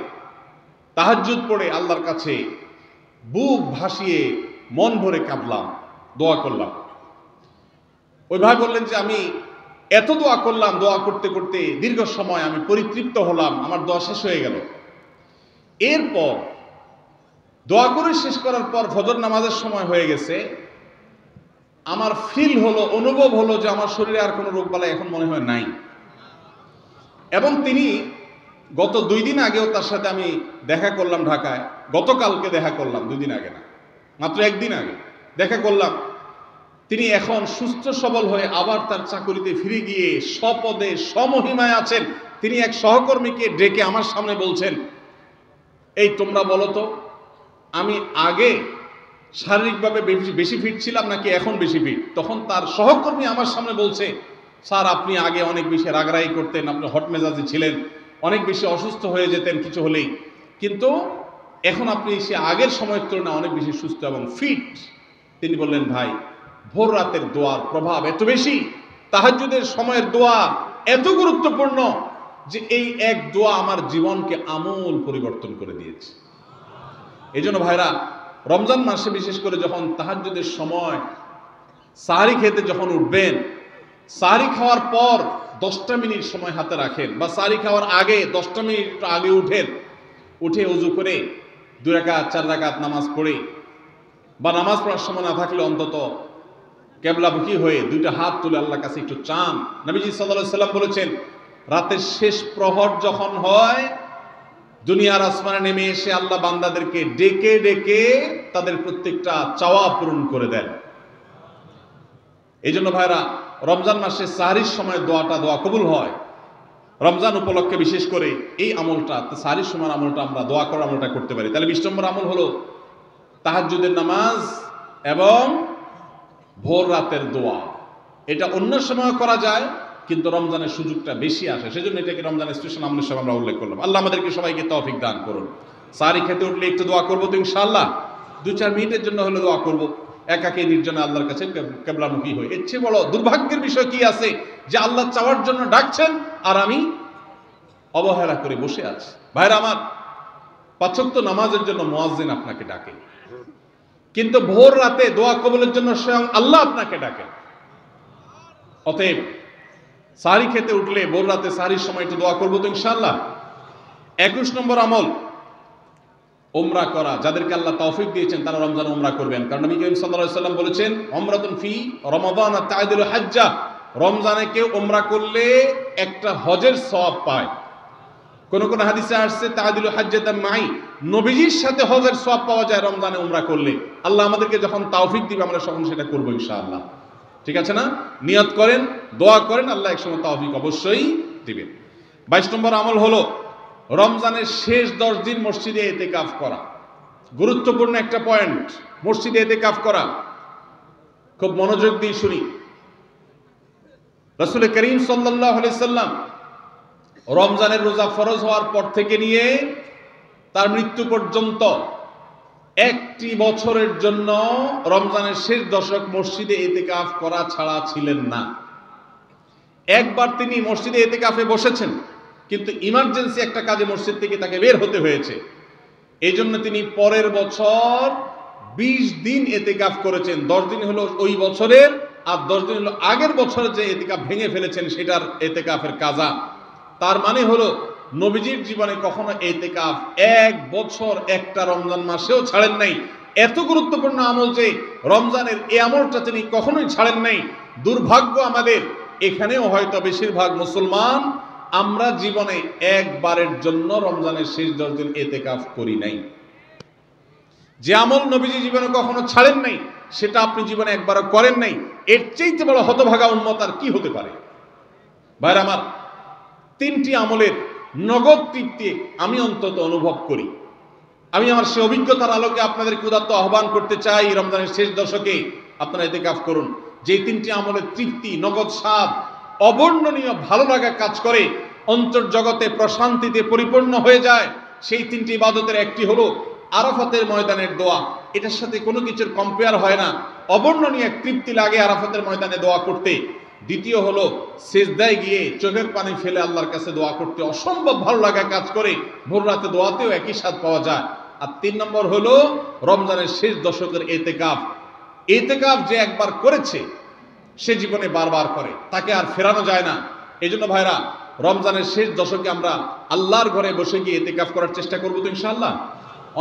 তাহাজ্জুদ পড়ে আল্লাহর কাছে বুক ভাসিয়ে মন ভরে কাঁদলাম, দোয়া করলাম। ওই ভাই বললেন যে আমি এত দোয়া করলাম, দোয়া করতে করতে দীর্ঘ সময় আমি পরিতৃপ্ত হলাম, আমার দোয়া শেষ হয়ে গেল। এরপর দোয়া করে শেষ করার পর ফজর নামাজের সময় হয়ে গেছে, আমার ফিল হলো, অনুভব হলো যে আমার শরীরে আর কোনো রোগবালাই এখন মনে হয় নাই। এবং তিনি গত 2 দিন আগেও তার সাথে আমি দেখা করলাম ঢাকায়, গতকালকে দেখা করলাম, 2 দিন আগে না, মাত্র 1 দিন আগে দেখা করলাম। তিনি এখন সুস্থ সবল হয়ে আবার তার চাকুরিতে ফিরে গিয়ে স্বপদে সমহিমায় আছেন। তিনি এক সহকর্মীকে ডেকে আমার সামনে বলছেন, এই তোমরা বলো তো, আমি আগে শারীরিকভাবে বেশি ফিট ছিলাম নাকি এখন বেশি ফিট? তখন তার সহকর্মী আমার সামনে বলছে, স্যার আপনি আগে অনেক বেশি রাগারাগি করতেন, আপনি হট মেজাজে ছিলেন, অনেক বেশি অসুস্থ হয়ে যেতেন কিছু হলেই, কিন্তু এখন আপনি সে আগের সময়ের তুলনায় অনেক বেশি সুস্থ এবং ফিট। তিনি বললেন, ভাই ভোর রাতের দোয়ার প্রভাব এত বেশি, তাহাজ্জুদের সময়ের দোয়া এত গুরুত্বপূর্ণ যে এই এক দোয়া আমার জীবনকে আমূল পরিবর্তন করে দিয়েছে। এই জন্য ভাইরা, রমজান মাসে বিশেষ করে যখন তাহাজ্জুদের সময় সাহরি খেতে যখন উঠবেন, সাহরি খাওয়ার পর 10টা মিনিট সময় হাতে রাখেন, বা সাহরি খাওয়ার আগে 10টা মিনিট আগে উঠে ওযু করে 2 রাকাত 4 রাকাত নামাজ পড়ে, বা নামাজ পড়ার সময় না থাকলে অন্তত কেবলামুখী হয়ে 2টা হাত তুলে আল্লাহর কাছে একটু চান। নবীজি সাল্লাল্লাহু আলাইহি সাল্লাম বলেছেন, রাতের শেষ প্রহর যখন হয়, দুনিয়ার আসমানে নেমে এসে আল্লাহ বান্দাদেরকে ডেকে ডেকে তাদের প্রত্যেকটা চাওয়া পূরণ করে দেন। এই জন্য ভাইরা, রমজান মাসে সাহরির সময় দোয়া কবুল হয়। রমজান উপলক্ষে বিশেষ করে এই আমলটা, সাহরির সময় আমলটা, আমরা দোয়া করার আমলটা করতে পারি। তাহলে 20 নম্বর আমল হলো তাহাজ্জুদের নামাজ এবং ভোর রাতের দোয়া। এটা অন্য সময় করা যায়, কিন্তু রমজানের সুযোগটা বেশি আসে, সেজন্য এটাকে রমজানের স্পেশাল আমল হিসেবে আমরা উল্লেখ করলাম। আল্লাহ আমাদেরকে সবাইকে তৌফিক দান করুন। সাহরি খেতে উঠলে একটু দোয়া করবো তো ইনশাআল্লাহ, 2-4 মিনিটের জন্য হলে দোয়া করব, একাকে নির্জনে আল্লাহর কাছে কেবলামুখী হয়ে। এর চেয়ে বড় দুর্ভাগ্যের বিষয় কি আছে যে আল্লাহ চাওয়ার জন্য ডাকছেন আর আমি অবহেলা করে বসে আছি। ভাইরা আমার, 5 ওয়াক্ত নামাজের জন্য মুয়াজ্জিন আপনাকে ডাকে, কিন্তু ভোর রাতে দোয়া কবুলের জন্য স্বয়ং আল্লাহ আপনাকে ডাকেন। অতএব সাহরি খেতে উঠলে ভোর রাতে সাহরির সময় একটু দোয়া করবো তো ইনশাআল্লাহ। 21 নম্বর আমল, উমরা করা। যাদেরকে আল্লাহ তৌফিক দিয়েছেন তারা রমজান উমরা করবেন, কারণ নবী করিম সাল্লাল্লাহু আলাইহি ওয়াসাল্লাম বলেছেন, উমরাতুন ফি রমাদান তা'দিলু হাজ্জা। রমজানে কেউ উমরা করলে একটা হজের সওয়াব পায়। কোন কোন হাদিসে আসছে তা'দিলু হাজ্জাতাম মাই, নবীজির সাথে হজের সওয়াব পাওয়া যায় রমজানে উমরা করলে। আল্লাহ আমাদেরকে যখন তৌফিক দিবে আমরা তখন সেটা করব ইনশাআল্লাহ। ঠিক আছে না? নিয়ত করেন, দোয়া করেন, আল্লাহ একসময় তৌফিক অবশ্যই দিবেন। 22 নম্বর আমল হলো রমজানের শেষ 10 দিন মসজিদে ইতিকাফ করা। গুরুত্বপূর্ণ একটা পয়েন্ট, মসজিদে ইতিকাফ করা। খুব মনোযোগ দিয়ে শুনি। রাসূল করিম সাল্লাল্লাহু আলাইহি সাল্লাম রমজানের রোজা ফরজ হওয়ার পর থেকে নিয়ে তার মৃত্যু পর্যন্ত 1টি বছরের জন্য রমজানের শেষ দশক মসজিদে ইতিকাফ করা ছাড়া ছিলেন না। একবার তিনি মসজিদে ইতিকাফে বসেছেন, কিন্তু ইমার্জেন্সি একটা কাজে মসজিদ থেকে তাকে বের হতে হয়েছে। এই জন্য তিনি পরের বছর 20 দিন ইতিকাফ করেছেন। 10 দিন হলো ওই বছরের, আর 10 দিন হলো আগের বছরে যে ইতিকাফ ভেঙে ফেলেছেন সেটার ইতিকাফের কাজা। তার মানে হলো নবীজির জীবনে কখনো ইতিকাফ 1 বছর একটা রমজান মাসেও ছাড়েন নাই। এত গুরুত্বপূর্ণ আমল যে রমজানের এই আমলটা তিনি কখনোই ছাড়েন নাই। দুর্ভাগ্য আমাদের, এখানেও হয়তো বেশিরভাগ মুসলমান আমরা জীবনে একবারের জন্য রমজানের শেষ 10 দিন ইতিকাফ করি নাই। যে আমল নবীজি জীবনে কখনো ছাড়েন নাই সেটা আপনি জীবনে একবারও করেন নাই, এর চাইতে বড় হতভাগা উম্মত আর কি হতে পারে? ভাইরা আমার, 3টি আমলের নগদ তৃপ্তি আমি অন্তত অনুভব করি। আমি আমার সে অভিজ্ঞতার আলোকে আপনাদেরকে উদাত্ত আহ্বান করতে চাই, রমজানের শেষ দশকে আপনারা ইতিকাফ করুন। যে 3টি আমলের তৃপ্তি, নগদ স্বাদ, অবর্ণনীয় ভালো লাগা কাজ করে, অন্তর্জগতে প্রশান্তিতে পরিপূর্ণ হয়ে যায়, সেই 3টি ইবাদতের একটি হলো আরাফাতের ময়দানের দোয়া। এটার সাথে কোনো কিছুর কম্পেয়ার হয় না। অবর্ণনীয় এক তৃপ্তি লাগে আরাফাতের ময়দানে দোয়া করতে। দ্বিতীয় হলো সিজদায় গিয়ে চোখের পানি ফেলে আল্লাহর কাছে দোয়া করতে অসম্ভব ভালো লাগা কাজ করে, ভোর রাতে দোয়াতেও একই স্বাদ পাওয়া যায়। আর 3 নম্বর হলো রমজানের শেষ দশকের এতেকাফ। এতেকাফ যে একবার করেছে সে জীবনে বারবার করে, তাকে আর ফেরানো যায় না। এই জন্য ভাইরা, রমজানের শেষ দশকে আমরা আল্লাহর ঘরে বসে গিয়ে এতেকাফ করার চেষ্টা করবো তো ইনশাআল্লাহ।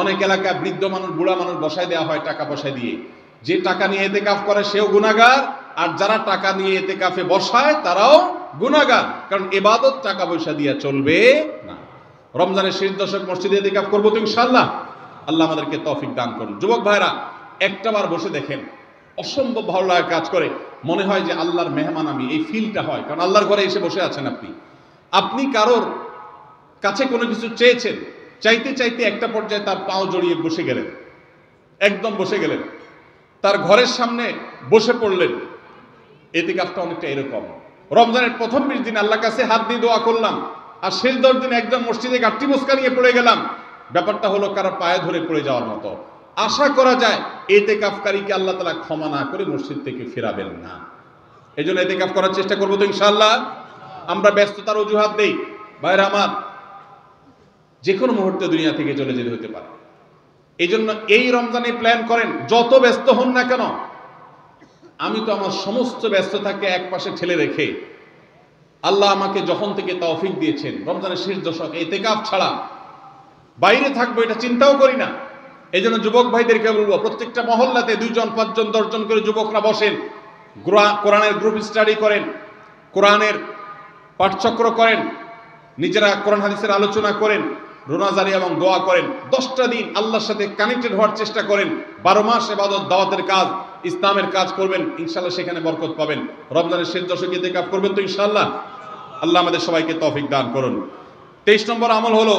অনেক এলাকায় বৃদ্ধ মানুষ, বুড়া মানুষ বসায় দেওয়া হয় টাকা পয়সা দিয়ে। যে টাকা নিয়ে এতেকাফ করে সেও গুনাহগার, আর যারা টাকা নিয়ে এতেকাফে বসায় তারাও গুনাহগার, কারণ ইবাদত টাকা পয়সা দিয়ে চলবে না। রমজানের শেষ দশক মসজিদে এতেকাফ করবো তো ইনশাআল্লাহ। আল্লাহ আমাদেরকে তৌফিক দান করুন। যুবক ভাইরা, একটাবার বসে দেখেন, অসম্ভব ভালো লাগা কাজ করে, মনে হয় যে আল্লাহর মেহমান আমি, এই ফিলটা হয়। কারণ আল্লাহর ঘরে এসে বসে আছেন আপনি কারোর কাছে কোনো কিছু চেয়েছেন, চাইতে চাইতে একটা পর্যায়ে তার পাও জড়িয়ে বসে গেলেন, একদম বসে গেলেন, তার ঘরের সামনে বসে পড়লেন। এতেকাফটা অনেকটা এরকম। রমজানের প্রথম 20 দিন আল্লাহর কাছে হাত দিয়ে দোয়া করলাম, আর শেষ 10 দিন একদম মসজিদে গাঁটটি মুস্কা নিয়ে পড়ে গেলাম। ব্যাপারটা হলো কারো পায়ে ধরে পড়ে যাওয়ার মতো। আশা করা যায় এতেকাফকারীকে আল্লাহ তাআলা ক্ষমা না করে মসজিদ থেকে ফেরাবেন না। এই জন্য এতেকাফ করার চেষ্টা করবো তো ইনশাআল্লাহ। আমরা ব্যস্ততার অজুহাত দেই, ভাইরা আমার, যে কোনো মুহূর্তে দুনিয়া থেকে চলে যেতে হতে পারে। এই জন্য এই রমজানে প্ল্যান করেন, যত ব্যস্ত হন না কেন। আমি তো আমার সমস্ত ব্যস্ততাকে এক পাশে ঠেলে রেখে, আল্লাহ আমাকে যখন থেকে তৌফিক দিয়েছেন, রমজানের শেষ দশক এতেকাফ ছাড়া বাইরে থাকবো এটা চিন্তাও করি না। এই জন্য যুবক ভাইদেরকে বলবো, প্রত্যেকটা মহল্লাতে 2 জন 5 জন 10 জন করে যুবকরা বসেন, কোরআনের গ্রুপ স্টাডি করেন, কোরআনের পাঠচক্র করেন, নিজেরা কোরআন হাদিসের আলোচনা করেন, রোনাজারি এবং দোয়া করেন। 10টা দিন আল্লাহর সাথে কানেক্টেড হওয়ার চেষ্টা করেন। 12 মাস ইবাদত, দাওয়াতের কাজ, ইসলামের কাজ করবেন, ইনশাআল্লাহ সেখানে বরকত পাবেন। রমজানের শেষ দশকে ইতিকাফ করবেন তো ইনশাআল্লাহ। আল্লাহ আমাদের সবাইকে তৌফিক দান করুন। 23 নম্বর আমল হলো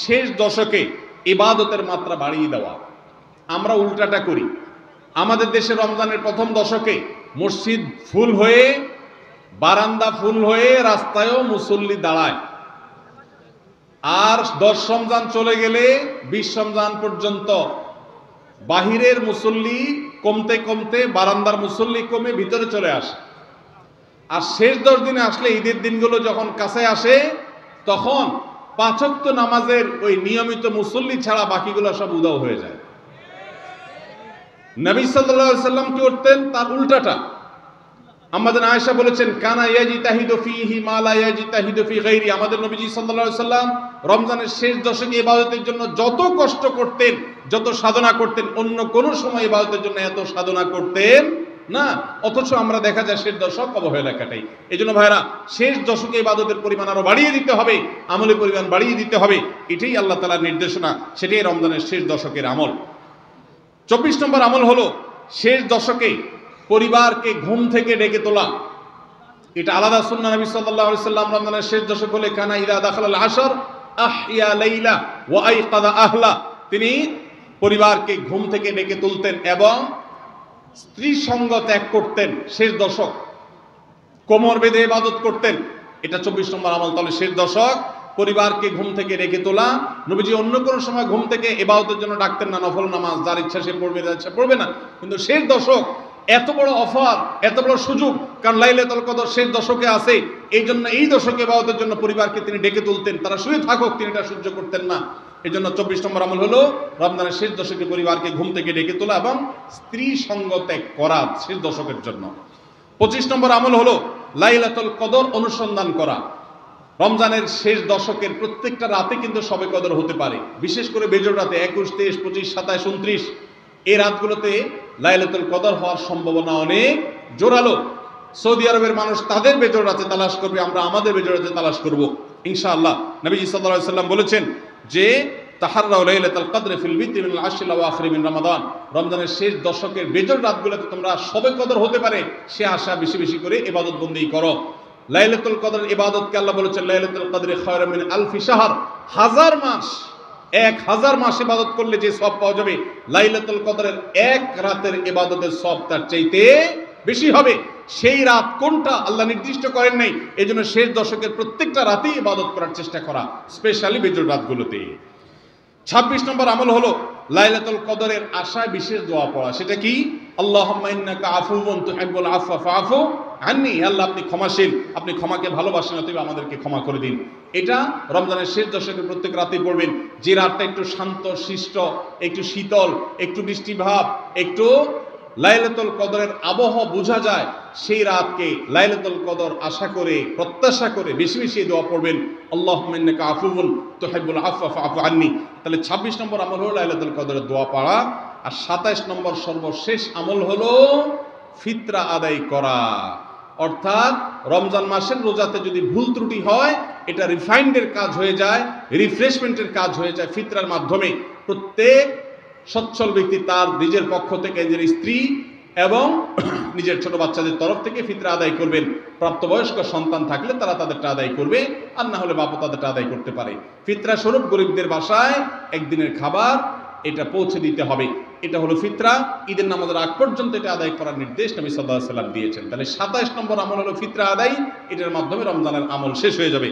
শেষ দশকে ইবাদতের মাত্রা বাড়িয়ে দেওয়া। আমরা উল্টাটা করি। আমাদের দেশে রমজানের প্রথম দশকে মসজিদ ফুল হয়ে, বারান্দা ফুল হয়ে, রাস্তায়ও মুসল্লি দাঁড়ায়। আর 10 রমজান চলে গেলে 20 রমজান পর্যন্ত বাহিরের মুসল্লি কমতে কমতে বারান্দার মুসল্লি কমে ভিতরে চলে আসে। আর শেষ 10 দিনে আসলে, ঈদের দিনগুলো যখন কাছে আসে, তখন 5 ওয়াক্ত নামাজের ওই নিয়মিত মুসল্লি ছাড়া বাকিগুলো সব উধাও হয়ে যায়। নবী সাল্লাল্লাহু আলাইহি সাল্লাম কি করতেন? তার উল্টাটা। আমাদের আয়েশা বলেছেন, কানা ইয়াজিতাহিদু ফীহি মা লা ইয়াজিতাহিদু ফী গায়রি। আমাদের নবীজি সাল্লাল্লাহু আলাইহি সাল্লাম রমজানের শেষ দশকে ইবাদতের জন্য যত কষ্ট করতেন, যত সাধনা করতেন, অন্য কোন সময় ইবাদতের জন্য এত সাধনা করতেন না। অথচ আমরা দেখা যায় শেষ দশক অবহেলা কাটাই। এই জন্য ভাইরা, শেষ দশকে ইবাদতের পরিমাণ আরো বাড়িয়ে দিতে হবে, আমলের পরিমাণ বাড়িয়ে দিতে হবে। এটাই আল্লাহ তাআলার নির্দেশনা, সেটাই রমজানের শেষ দশকের আমল। 24 নম্বর আমল হলো শেষ দশকে পরিবারকে ঘুম থেকে ডেকে তোলা। এটা আলাদা সুন্নাহ। নবী সাল্লাল্লাহু আলাইহি সাল্লাম রমজানের শেষ দশক হলে কানা ইযা দাখালাল আশর আহইয়া লাইলা ওয়া আইকাযা আহলা। তিনি পরিবারকে ঘুম থেকে ডেকে তুলতেন এবং স্ত্রী সঙ্গ ত্যাগ করতেন। শেষ দশক কোমর বেঁধে ইবাদত করতেন। এটা 24 নম্বর আমল। তাহলে শেষ দশক পরিবারকে ঘুম থেকে ডেকে তোলা। নবীজি অন্য কোনো সময় ঘুম থেকে ইবাদতের জন্য ডাকতেন না, নফল নামাজ যার ইচ্ছা সে পড়বে, যার ইচ্ছা পড়বে না। কিন্তু শেষ দশক এত বড় অফার, এত বড় সুযোগ, কারণ লাইলাতুল কদর শেষ দশকে আছে। এই জন্য এই দশকে ইবাদতের জন্য পরিবারকে তিনি ডেকে তুলতেন। তারা শুয়ে থাকুক, তিনি এটা সহ্য করতেন না। এই জন্য 24 নম্বর আমল হলো রমজানের শেষ দশকে পরিবারকে ঘুম থেকে ডেকে তোলা এবং স্ত্রী সঙ্গ ত্যাগ করা শেষ দশকের জন্য। 25 নম্বর আমল হলো লাইলাতুল কদর অনুসন্ধান করা। রমজানের শেষ দশকের প্রত্যেকটা রাতে কিন্তু শবে কদর হতে পারে, বিশেষ করে বেজোড় রাতে 21, 23, 25, 27, 29 এই রাতগুলোতে লাইলাতুল কদর হওয়ার সম্ভাবনা অনেক জোরালো। সৌদি আরবের মানুষ তাদের বেজোড় রাতে তালাশ করবে, আমরা আমাদের বেজোড় রাতে তালাশ করব ইনশাআল্লাহ। নবীজি সাল্লাল্লাহু আলাইহি সাল্লাম বলেছেন যে তাহাররাউ লাইলাতুল কদর ফিল বিদরি মিনাল আশরিল আওয়াখির মিন রমাদান। রমজানের শেষ দশকের বেজোড় রাতগুলোতে তোমরা শবে কদর হতে পারে সে আশা বেশি বেশি করে ইবাদত বন্দেগী করো। লাইলাতুল কদরের ইবাদতকে আল্লাহ বলেছেন লাইলাতুল কদরি খায়রুম মিন আলফি শাহর। 1000 মাস, 1000 মাস ইবাদত করলে যে সওয়াব পাওয়া যাবে, লাইলাতুল কদরের এক রাতের ইবাদতের সওয়াব তার চাইতে বেশি হবে। সেই রাত কোনটা আল্লাহ নির্দিষ্ট করেন নাই। এজন্য শেষ দশকের প্রত্যেকটা রাতেই ইবাদত করার চেষ্টা করা, স্পেশালি বেজোড় রাতগুলোতে। 26 নম্বর আমল হলো লাইলাতুল কদরের আশায় বিশেষ দোয়া পড়া। সেটা কি? আল্লাহুম্মা ইন্নাকা আফুউন তুহিব্বুল আফওয়া ফাআফু আননি, আল্লাহ আপনি ক্ষমাশীল, আপনি ক্ষমাকে ভালোবাসেন, অতএব আমাদেরকে ক্ষমা করে দিন। এটা রমজানের শেষ দশকে প্রত্যেক রাতে পড়বেন। যে রাতটা একটু শান্ত শিষ্ট, একটু শীতল, একটু বৃষ্টিভাব, একটু লাইলাতুল কদরের আবহাওয়া বোঝা যায়, সেই রাতকে লাইলাতুল কদর আশা করে প্রত্যাশা করে বেশি বেশি দোয়া পড়বেন, আল্লাহুম্মা ইন্নাকা আফুউন তুহিব্বুল আফওয়া ফাআফু আন্নি। তাহলে 26 নম্বর আমল হলো লাইলাতুল কদরের দোয়া পড়া। আর 27 নম্বর সর্বশেষ আমল হলো ফিতরা আদায় করা। অর্থাৎ রমজান মাসের রোজাতে যদি ভুল ত্রুটি হয়, এটা রিফাইন্ডের কাজ হয়ে যায়, রিফ্রেশমেন্টের কাজ হয়ে যায় ফিতরার মাধ্যমে। প্রত্যেক সচ্ছল ব্যক্তি তার নিজের পক্ষ থেকে, নিজের স্ত্রী এবং নিজের ছোট বাচ্চাদের তরফ থেকে ফিতরা আদায় করবেন। প্রাপ্তবয়স্ক সন্তান থাকলে তারা তাদেরটা আদায় করবে, আর না হলে বাবা তাদেরটা আদায় করতে পারে। ফিতরা স্বরূপ গরিবদের বাসায় একদিনের খাবার এটা পৌঁছে দিতে হবে। এটা হলো ফিতরা। ঈদের নামাজের আগ পর্যন্ত এটা আদায় করার নির্দেশ নবী সাল্লাল্লাহু আলাইহি ওয়াসাল্লাম দিয়েছেন। তাহলে 27 নম্বর আমল হলো ফিতরা আদায়। এটার মাধ্যমে রমজানের আমল শেষ হয়ে যাবে।